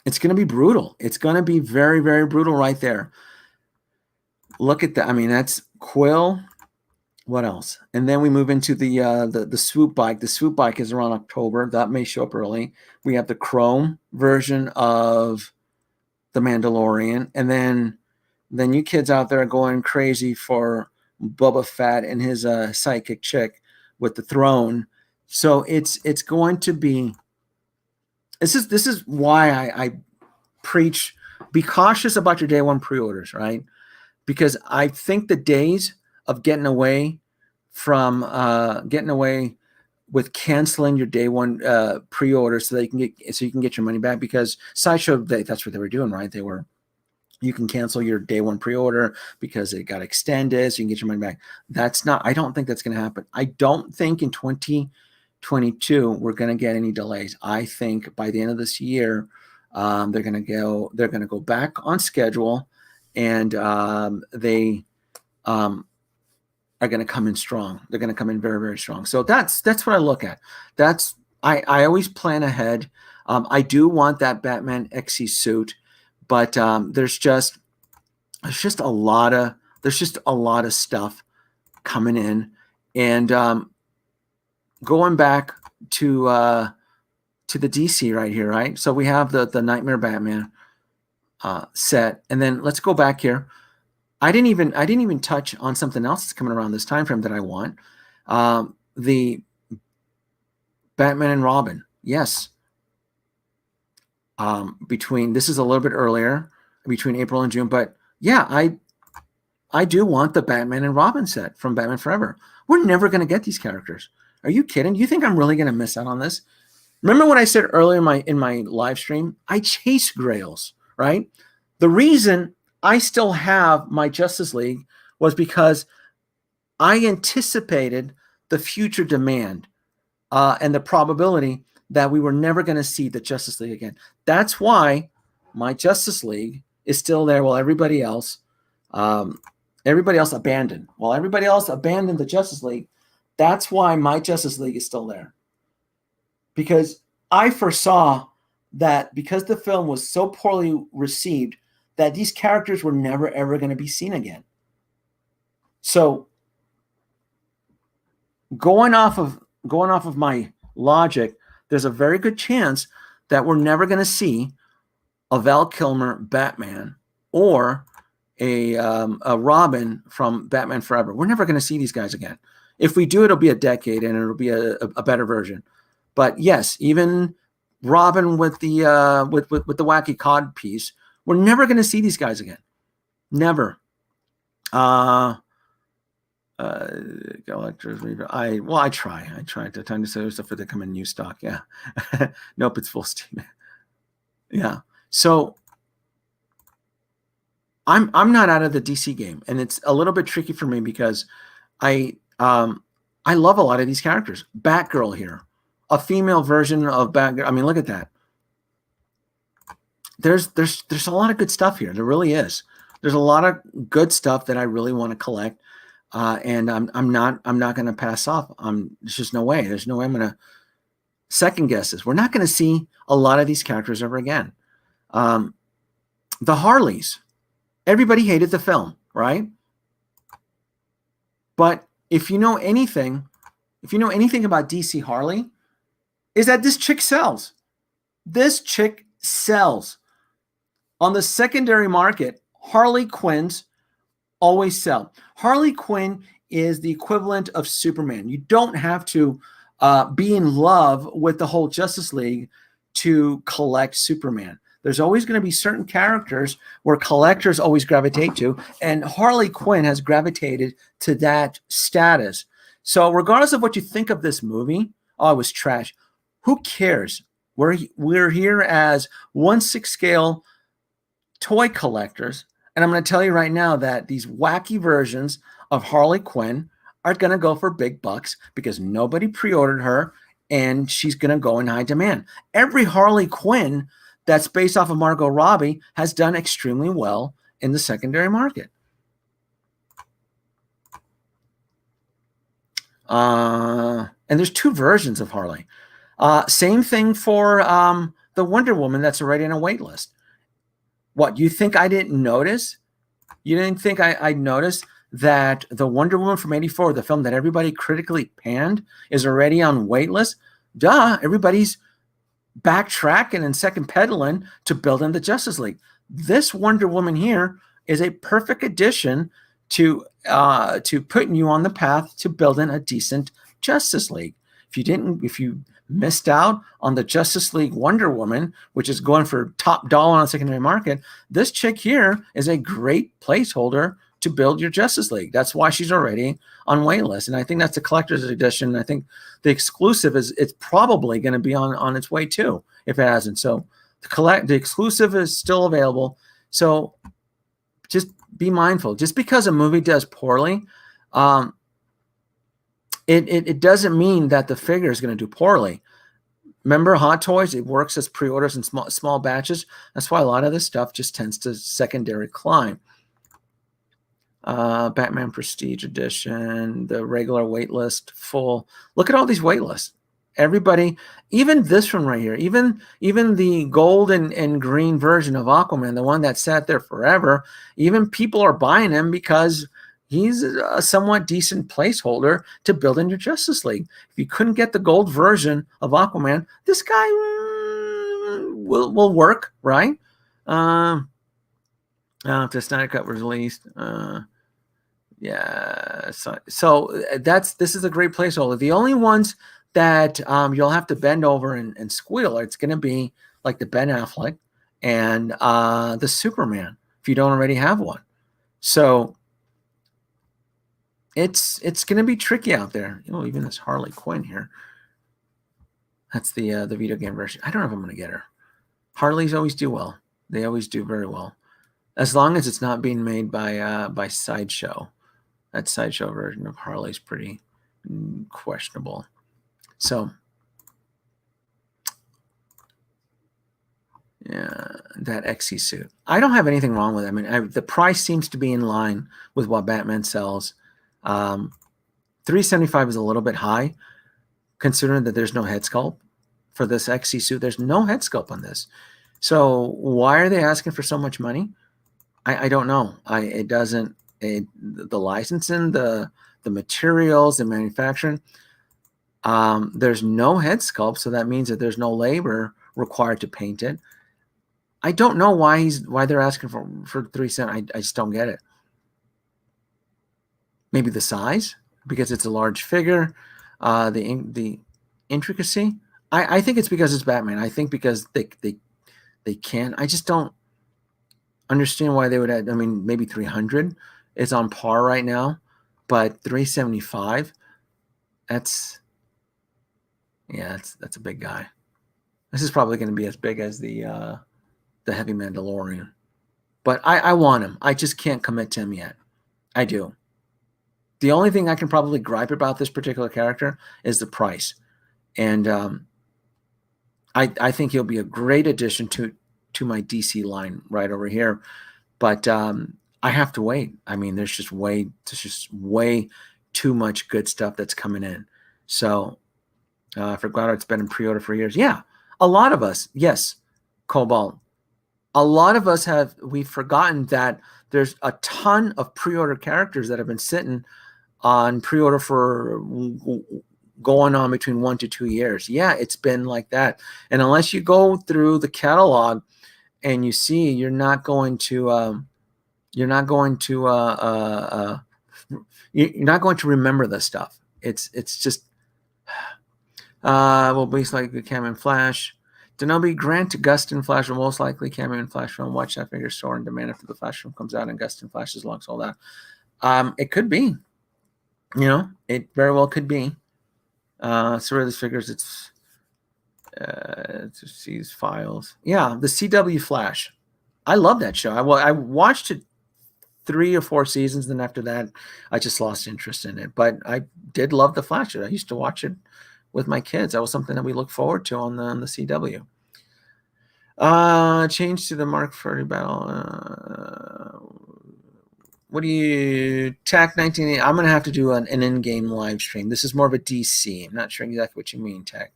brutal. It's going to be very, very brutal right there. Look at that. I mean, that's Quill. What else? And then we move into the swoop bike. The swoop bike is around October. That may show up early. We have the Chrome version of the Mandalorian, and then you kids out there are going crazy for Boba Fett and his sidekick chick with the throne. So it's going to be. This is why I preach: be cautious about your day one pre-orders, right? Because I think the days of getting away with canceling your day one pre-order so that you can get your money back, because Sideshow, that's what they were doing, right? You can cancel your day one pre-order because it got extended so you can get your money back. I don't think that's going to happen. I don't think in 2022 we're going to get any delays. I think by the end of this year they're going to go back on schedule, and they are going to come in strong. They're going to come in very, very strong. So that's what I look at. I always plan ahead. I do want that Batman XC suit, but there's just a lot of stuff coming in, and going back to the DC right here, right? So we have the Nightmare Batman set, and then let's go back here. I didn't even touch on something else that's coming around this time frame that I want. The Batman and Robin. Yes. This is a little bit earlier, between April and June, but yeah, I do want the Batman and Robin set from Batman Forever. We're never going to get these characters. Are you kidding? Do you think I'm really going to miss out on this? Remember what I said earlier in my live stream? I chase grails, right? The reason I still have my Justice League was because I anticipated the future demand and the probability that we were never going to see the Justice League again. That's why my Justice League is still there while everybody else abandoned. While everybody else abandoned the Justice League, that's why my Justice League is still there. Because I foresaw that because the film was so poorly received, that these characters were never, ever going to be seen again. So going off of my logic, there's a very good chance that we're never going to see a Val Kilmer Batman or a Robin from Batman Forever. We're never going to see these guys again. If we do, it'll be a decade and it'll be a better version. But yes, even Robin with the wacky cod piece, we're never going to see these guys again. Never. Collectors. I try. I try to time to say stuff for they come in new stock. Yeah. Nope, it's full steam. Yeah. So I'm not out of the DC game, and it's a little bit tricky for me because I I love a lot of these characters. Batgirl here, a female version of Batgirl. I mean, look at that. There's a lot of good stuff here. There really is. There's a lot of good stuff that I really want to collect, and I'm not going to pass off. There's just no way. There's no way I'm going to second guess this. We're not going to see a lot of these characters ever again. The Harleys. Everybody hated the film, right? But if you know anything about DC Harley, is that this chick sells. This chick sells. On the secondary market, Harley Quinns always sell. Harley Quinn is the equivalent of Superman. You don't have to be in love with the whole Justice League to collect Superman. There's always going to be certain characters where collectors always gravitate to, and Harley Quinn has gravitated to that status. So regardless of what you think of this movie, oh, it was trash. Who cares? We're here as 1/6 scale toy collectors, and I'm going to tell you right now that these wacky versions of Harley Quinn are going to go for big bucks because nobody pre-ordered her, and she's going to go in high demand. Every Harley Quinn that's based off of Margot Robbie has done extremely well in the secondary market. And there's two versions of Harley. Same thing for the Wonder Woman that's already on a wait list. What, you think I didn't notice? You didn't think I'd notice that the Wonder Woman from '84, the film that everybody critically panned, is already on wait list? Duh, everybody's backtracking and second pedaling to build in the Justice League. This Wonder Woman here is a perfect addition to putting you on the path to building a decent Justice League. If you missed out on the Justice League Wonder Woman, which is going for top dollar on the secondary market, this chick here is a great placeholder to build your Justice League. That's why she's already on wait list. And I think that's a collector's edition. I think the exclusive it's probably going to be on its way too, if it hasn't. So the exclusive is still available. So just be mindful. Just because a movie does poorly, it doesn't mean that the figure is going to do poorly. Remember Hot Toys? It works as pre-orders in small batches. That's why a lot of this stuff just tends to secondary climb. Batman Prestige Edition, the regular waitlist, full. Look at all these waitlists. Everybody, even this one right here, even the gold and green version of Aquaman, the one that sat there forever, even people are buying him because he's a somewhat decent placeholder to build in your Justice League. If you couldn't get the gold version of Aquaman, this guy will work, right? If the Snyder Cut was released, yeah. So this is a great placeholder. The only ones that you'll have to bend over and squeal, it's going to be like the Ben Affleck and the Superman if you don't already have one. So it's going to be tricky out there. You know, even this Harley Quinn here. That's the video game version. I don't know if I'm going to get her. Harleys always do well. They always do very well, as long as it's not being made by Sideshow. That Sideshow version of Harley's pretty questionable. So, yeah, that XC suit. I don't have anything wrong with it. I mean, the price seems to be in line with what Batman sells. $375 is a little bit high, considering that there's no head sculpt for this XC suit. There's no head sculpt on this. So why are they asking for so much money? I don't know. The licensing, the materials, the manufacturing. There's no head sculpt, so that means that there's no labor required to paint it. I don't know why they're asking for $370. I just don't get it. Maybe the size, because it's a large figure. The intricacy. I think it's because it's Batman. I think because they can. I just don't understand why they would add. I mean, maybe 300 is on par right now, but 375. That's a big guy. This is probably going to be as big as the Heavy Mandalorian. but I want him. I just can't commit to him yet. I do. The only thing I can probably gripe about this particular character is the price. And I think he'll be a great addition to my DC line right over here. But I have to wait. I mean, there's just way too much good stuff that's coming in. So for Guado, it's been in pre-order for years. Yeah, a lot of us, yes, Cobalt. A lot of us we've forgotten that there's a ton of pre-order characters that have been sitting on pre-order for going on between 1 to 2 years. Yeah, it's been like that. And unless you go through the catalog and you see, you're not going to remember this stuff. It's just well, basically cameo and Flash. Denobi Grant Gustin Flash will most likely cameo and Flash film. Watch that figure store in demand after the Flash film comes out and Gustin Flash is long sold out. It could be. It very well could be. So where this figures, it's to see these files. Yeah, the CW Flash. I love that show. I watched it 3 or 4 seasons, then after that, I just lost interest in it. But I did love the Flash. I used to watch it with my kids. That was something that we look forward to on the CW. Change to the Mark 30 battle. What do you TAC 1980? I'm gonna have to do an in-game live stream. This is more of a DC. I'm not sure exactly what you mean, TAC.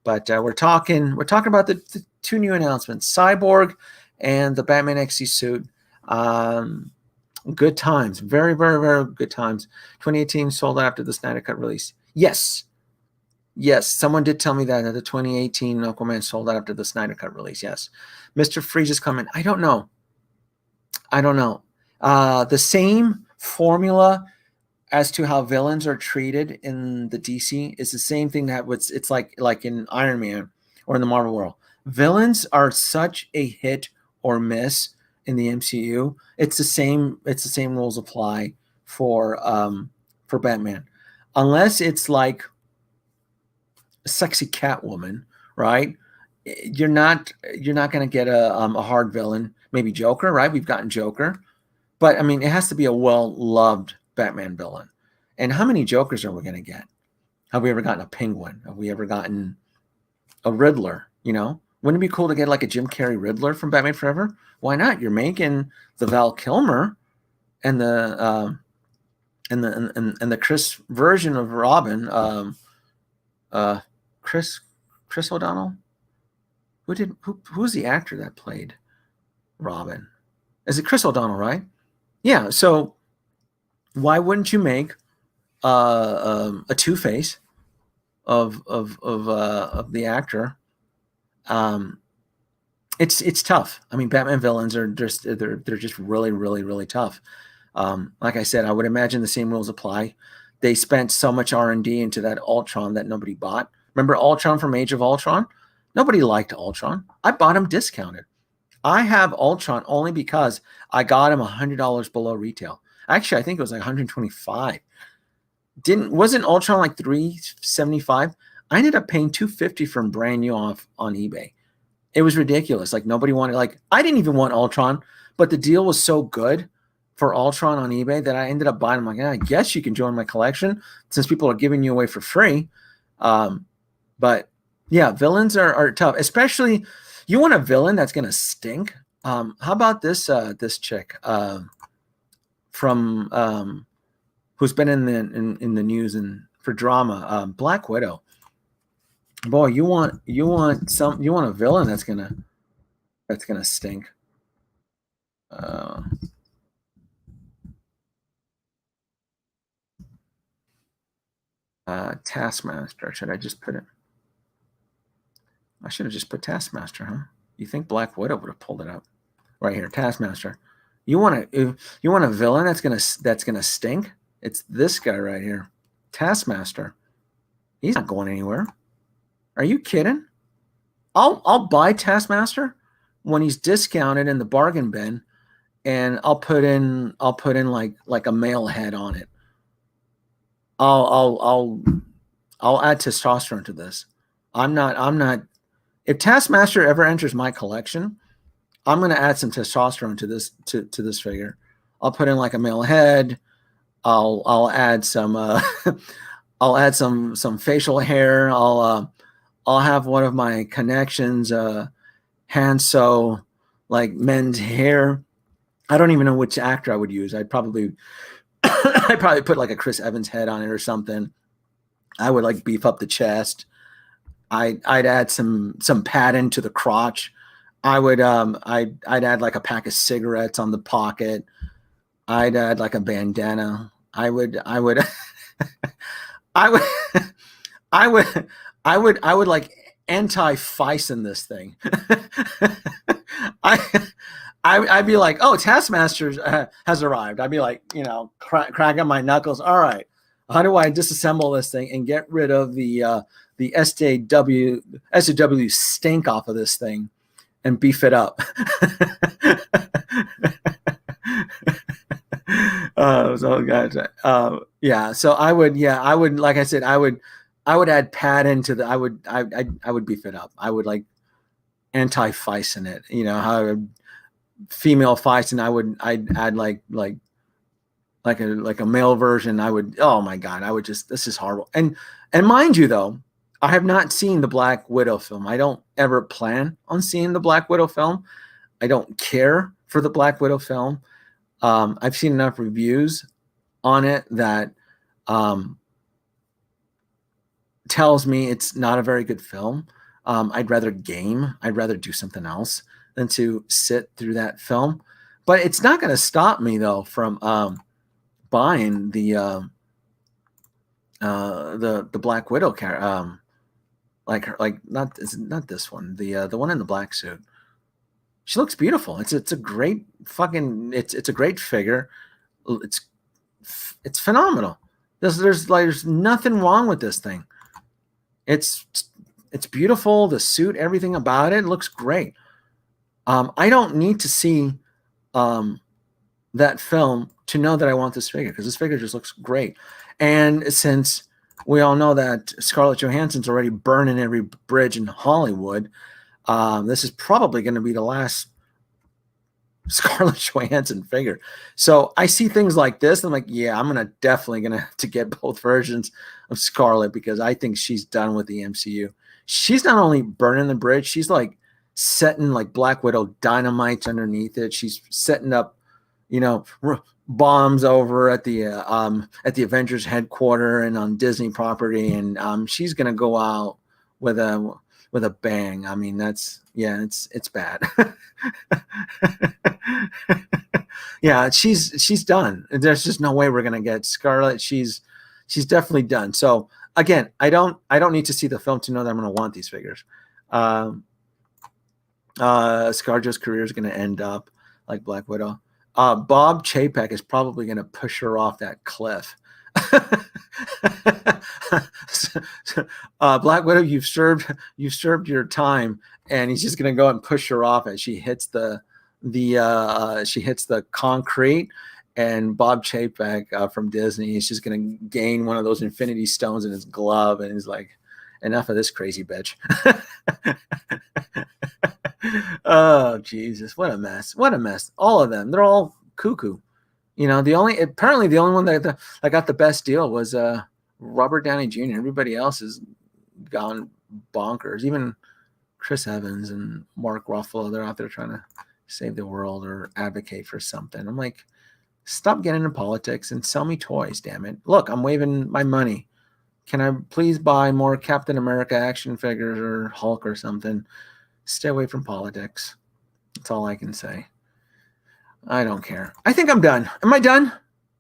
But we're talking about the 2 new announcements: Cyborg and the Batman XC suit. Good times, very, very, very good times. 2018 sold out after the Snyder Cut release. Yes, someone did tell me that the 2018 Aquaman sold out after the Snyder Cut release. Yes, Mr. Freeze is coming. I don't know. The same formula as to how villains are treated in the DC is the same thing it's like in Iron Man or in the Marvel world. Villains are such a hit or miss in the MCU. It's the same rules apply for Batman, unless it's like a sexy Catwoman, right? You're not going to get a hard villain. Maybe Joker, right? We've gotten Joker. But, I mean, it has to be a well-loved Batman villain. And how many Jokers are we going to get? Have we ever gotten a Penguin? Have we ever gotten a Riddler? Wouldn't it be cool to get like a Jim Carrey Riddler from Batman Forever? Why not? You're making the Val Kilmer and the Chris version of Robin. Chris O'Donnell. Who's the actor that played Robin? Is it Chris O'Donnell, right? Yeah, so why wouldn't you make a Two-Face of the actor? It's tough. I mean, Batman villains are they're just really, really, really tough. Like I said, I would imagine the same rules apply. They spent so much R&D into that Ultron that nobody bought. Remember Ultron from Age of Ultron? Nobody liked Ultron. I bought him discounted. I have Ultron only because I got him $100 below retail. Actually, I think it was like $125. Wasn't Ultron like $375? I ended up paying $250 from brand new on eBay. It was ridiculous. Like nobody wanted. I didn't even want Ultron, but the deal was so good for Ultron on eBay that I ended up buying. I'm like, I guess you can join my collection since people are giving you away for free. But yeah, villains are tough, especially. You want a villain that's gonna stink? How about this chick from who's been in the news and for drama? Black Widow. Boy, you want a villain that's gonna stink. Taskmaster. Should I just put it? I should have just put Taskmaster, huh? You think Black Widow would have pulled it up? Right here, Taskmaster. You want a villain that's gonna stink? It's this guy right here, Taskmaster. He's not going anywhere. Are you kidding? I'll buy Taskmaster when he's discounted in the bargain bin, and I'll put in like a male head on it. I'll add testosterone to this. I'm not. If Taskmaster ever enters my collection, I'm gonna add some testosterone to this figure. I'll put in like a male head. I'll add some I'll add some facial hair. I'll have one of my connections hand sew like men's hair. I don't even know which actor I would use. I'd probably I'd probably put like a Chris Evans head on it or something. I would like beef up the chest. I'd add some padding to the crotch. I'd add like a pack of cigarettes on the pocket. I'd add like a bandana. I would I would I would I would like anti-Fison this thing. I I'd be like, oh, Taskmaster has arrived. I'd be like, cracking my knuckles. All right, how do I disassemble this thing and get rid of the SJW stink off of this thing and beef it up? So guys, yeah. So I would, like I said, I would add padding to the. I would beef it up. I would like anti-Fison it. How female Fison. I'd add like a male version. Oh my God, I would just. This is horrible. And mind you, though, I have not seen the Black Widow film. I don't ever plan on seeing the Black Widow film. I don't care for the Black Widow film. I've seen enough reviews on it that tells me it's not a very good film. I'd rather game. I'd rather do something else than to sit through that film. But it's not going to stop me though from buying the Black Widow character. Not this one. The one in the black suit. She looks beautiful. It's a great fucking. It's a great figure. It's phenomenal. There's nothing wrong with this thing. It's beautiful. The suit, everything about it looks great. I don't need to see that film to know that I want this figure, because this figure just looks great. And since we all know that Scarlett Johansson's already burning every bridge in Hollywood, this is probably going to be the last Scarlett Johansson figure. So I see things like this, and I'm like, yeah, I'm definitely gonna have to get both versions of Scarlett, because I think she's done with the MCU. She's not only burning the bridge, she's like setting like Black Widow dynamites underneath it. She's setting up, bombs over at the Avengers headquarters and on Disney property, and she's gonna go out with a bang. I mean, it's bad. Yeah, she's done. There's just no way we're gonna get Scarlett. She's definitely done. So again, I don't need to see the film to know that I'm gonna want these figures. ScarJo's career is gonna end up like Black Widow. Bob Chapek is probably gonna push her off that cliff. Black Widow, you've served your time, and he's just gonna go and push her off as she hits the concrete. And Bob Chapek from Disney is just gonna gain one of those Infinity Stones in his glove, and he's like, enough of this crazy bitch. Oh Jesus, what a mess. All of them, they're all cuckoo. Apparently the only one that got the best deal was Robert Downey Jr. Everybody else has gone bonkers. Even Chris Evans and Mark Ruffalo, they're out there trying to save the world or advocate for something. I'm like, stop getting into politics and sell me toys, damn it. Look, I'm waving my money. Can I please buy more Captain America action figures or Hulk or something? Stay away from politics. That's all I can say. I don't care. I think I'm done. Am I done?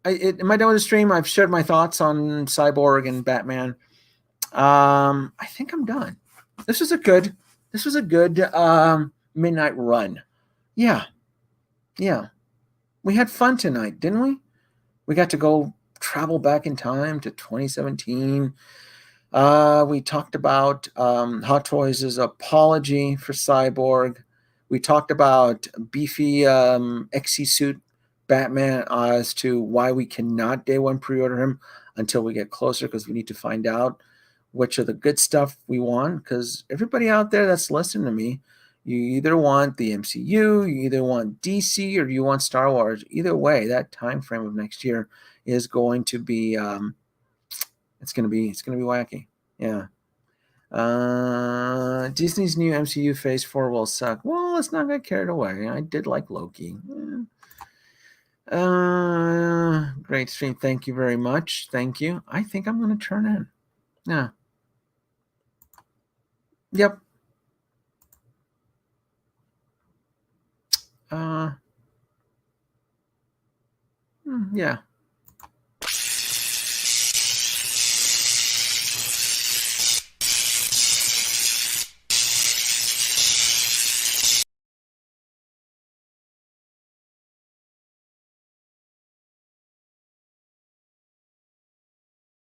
Am I done with the stream? I've shared my thoughts on Cyborg and Batman. I think I'm done. This was a good midnight run. Yeah. We had fun tonight, didn't we? We got to go travel back in time to 2017. We talked about Hot Toys' apology for Cyborg. We talked about beefy exosuit Batman as to why we cannot day one pre-order him until we get closer, because we need to find out which of the good stuff we want, because everybody out there that's listening to me, You either want the MCU, you either want DC, or you want Star Wars. Either way, that time frame of next year is going to be it's gonna be wacky. Yeah. Disney's new MCU Phase 4 will suck. Well, let's not get carried away. I did like Loki. Great stream. Thank you very much. Thank you. I think I'm going to turn in. Yeah. Yep. Yeah.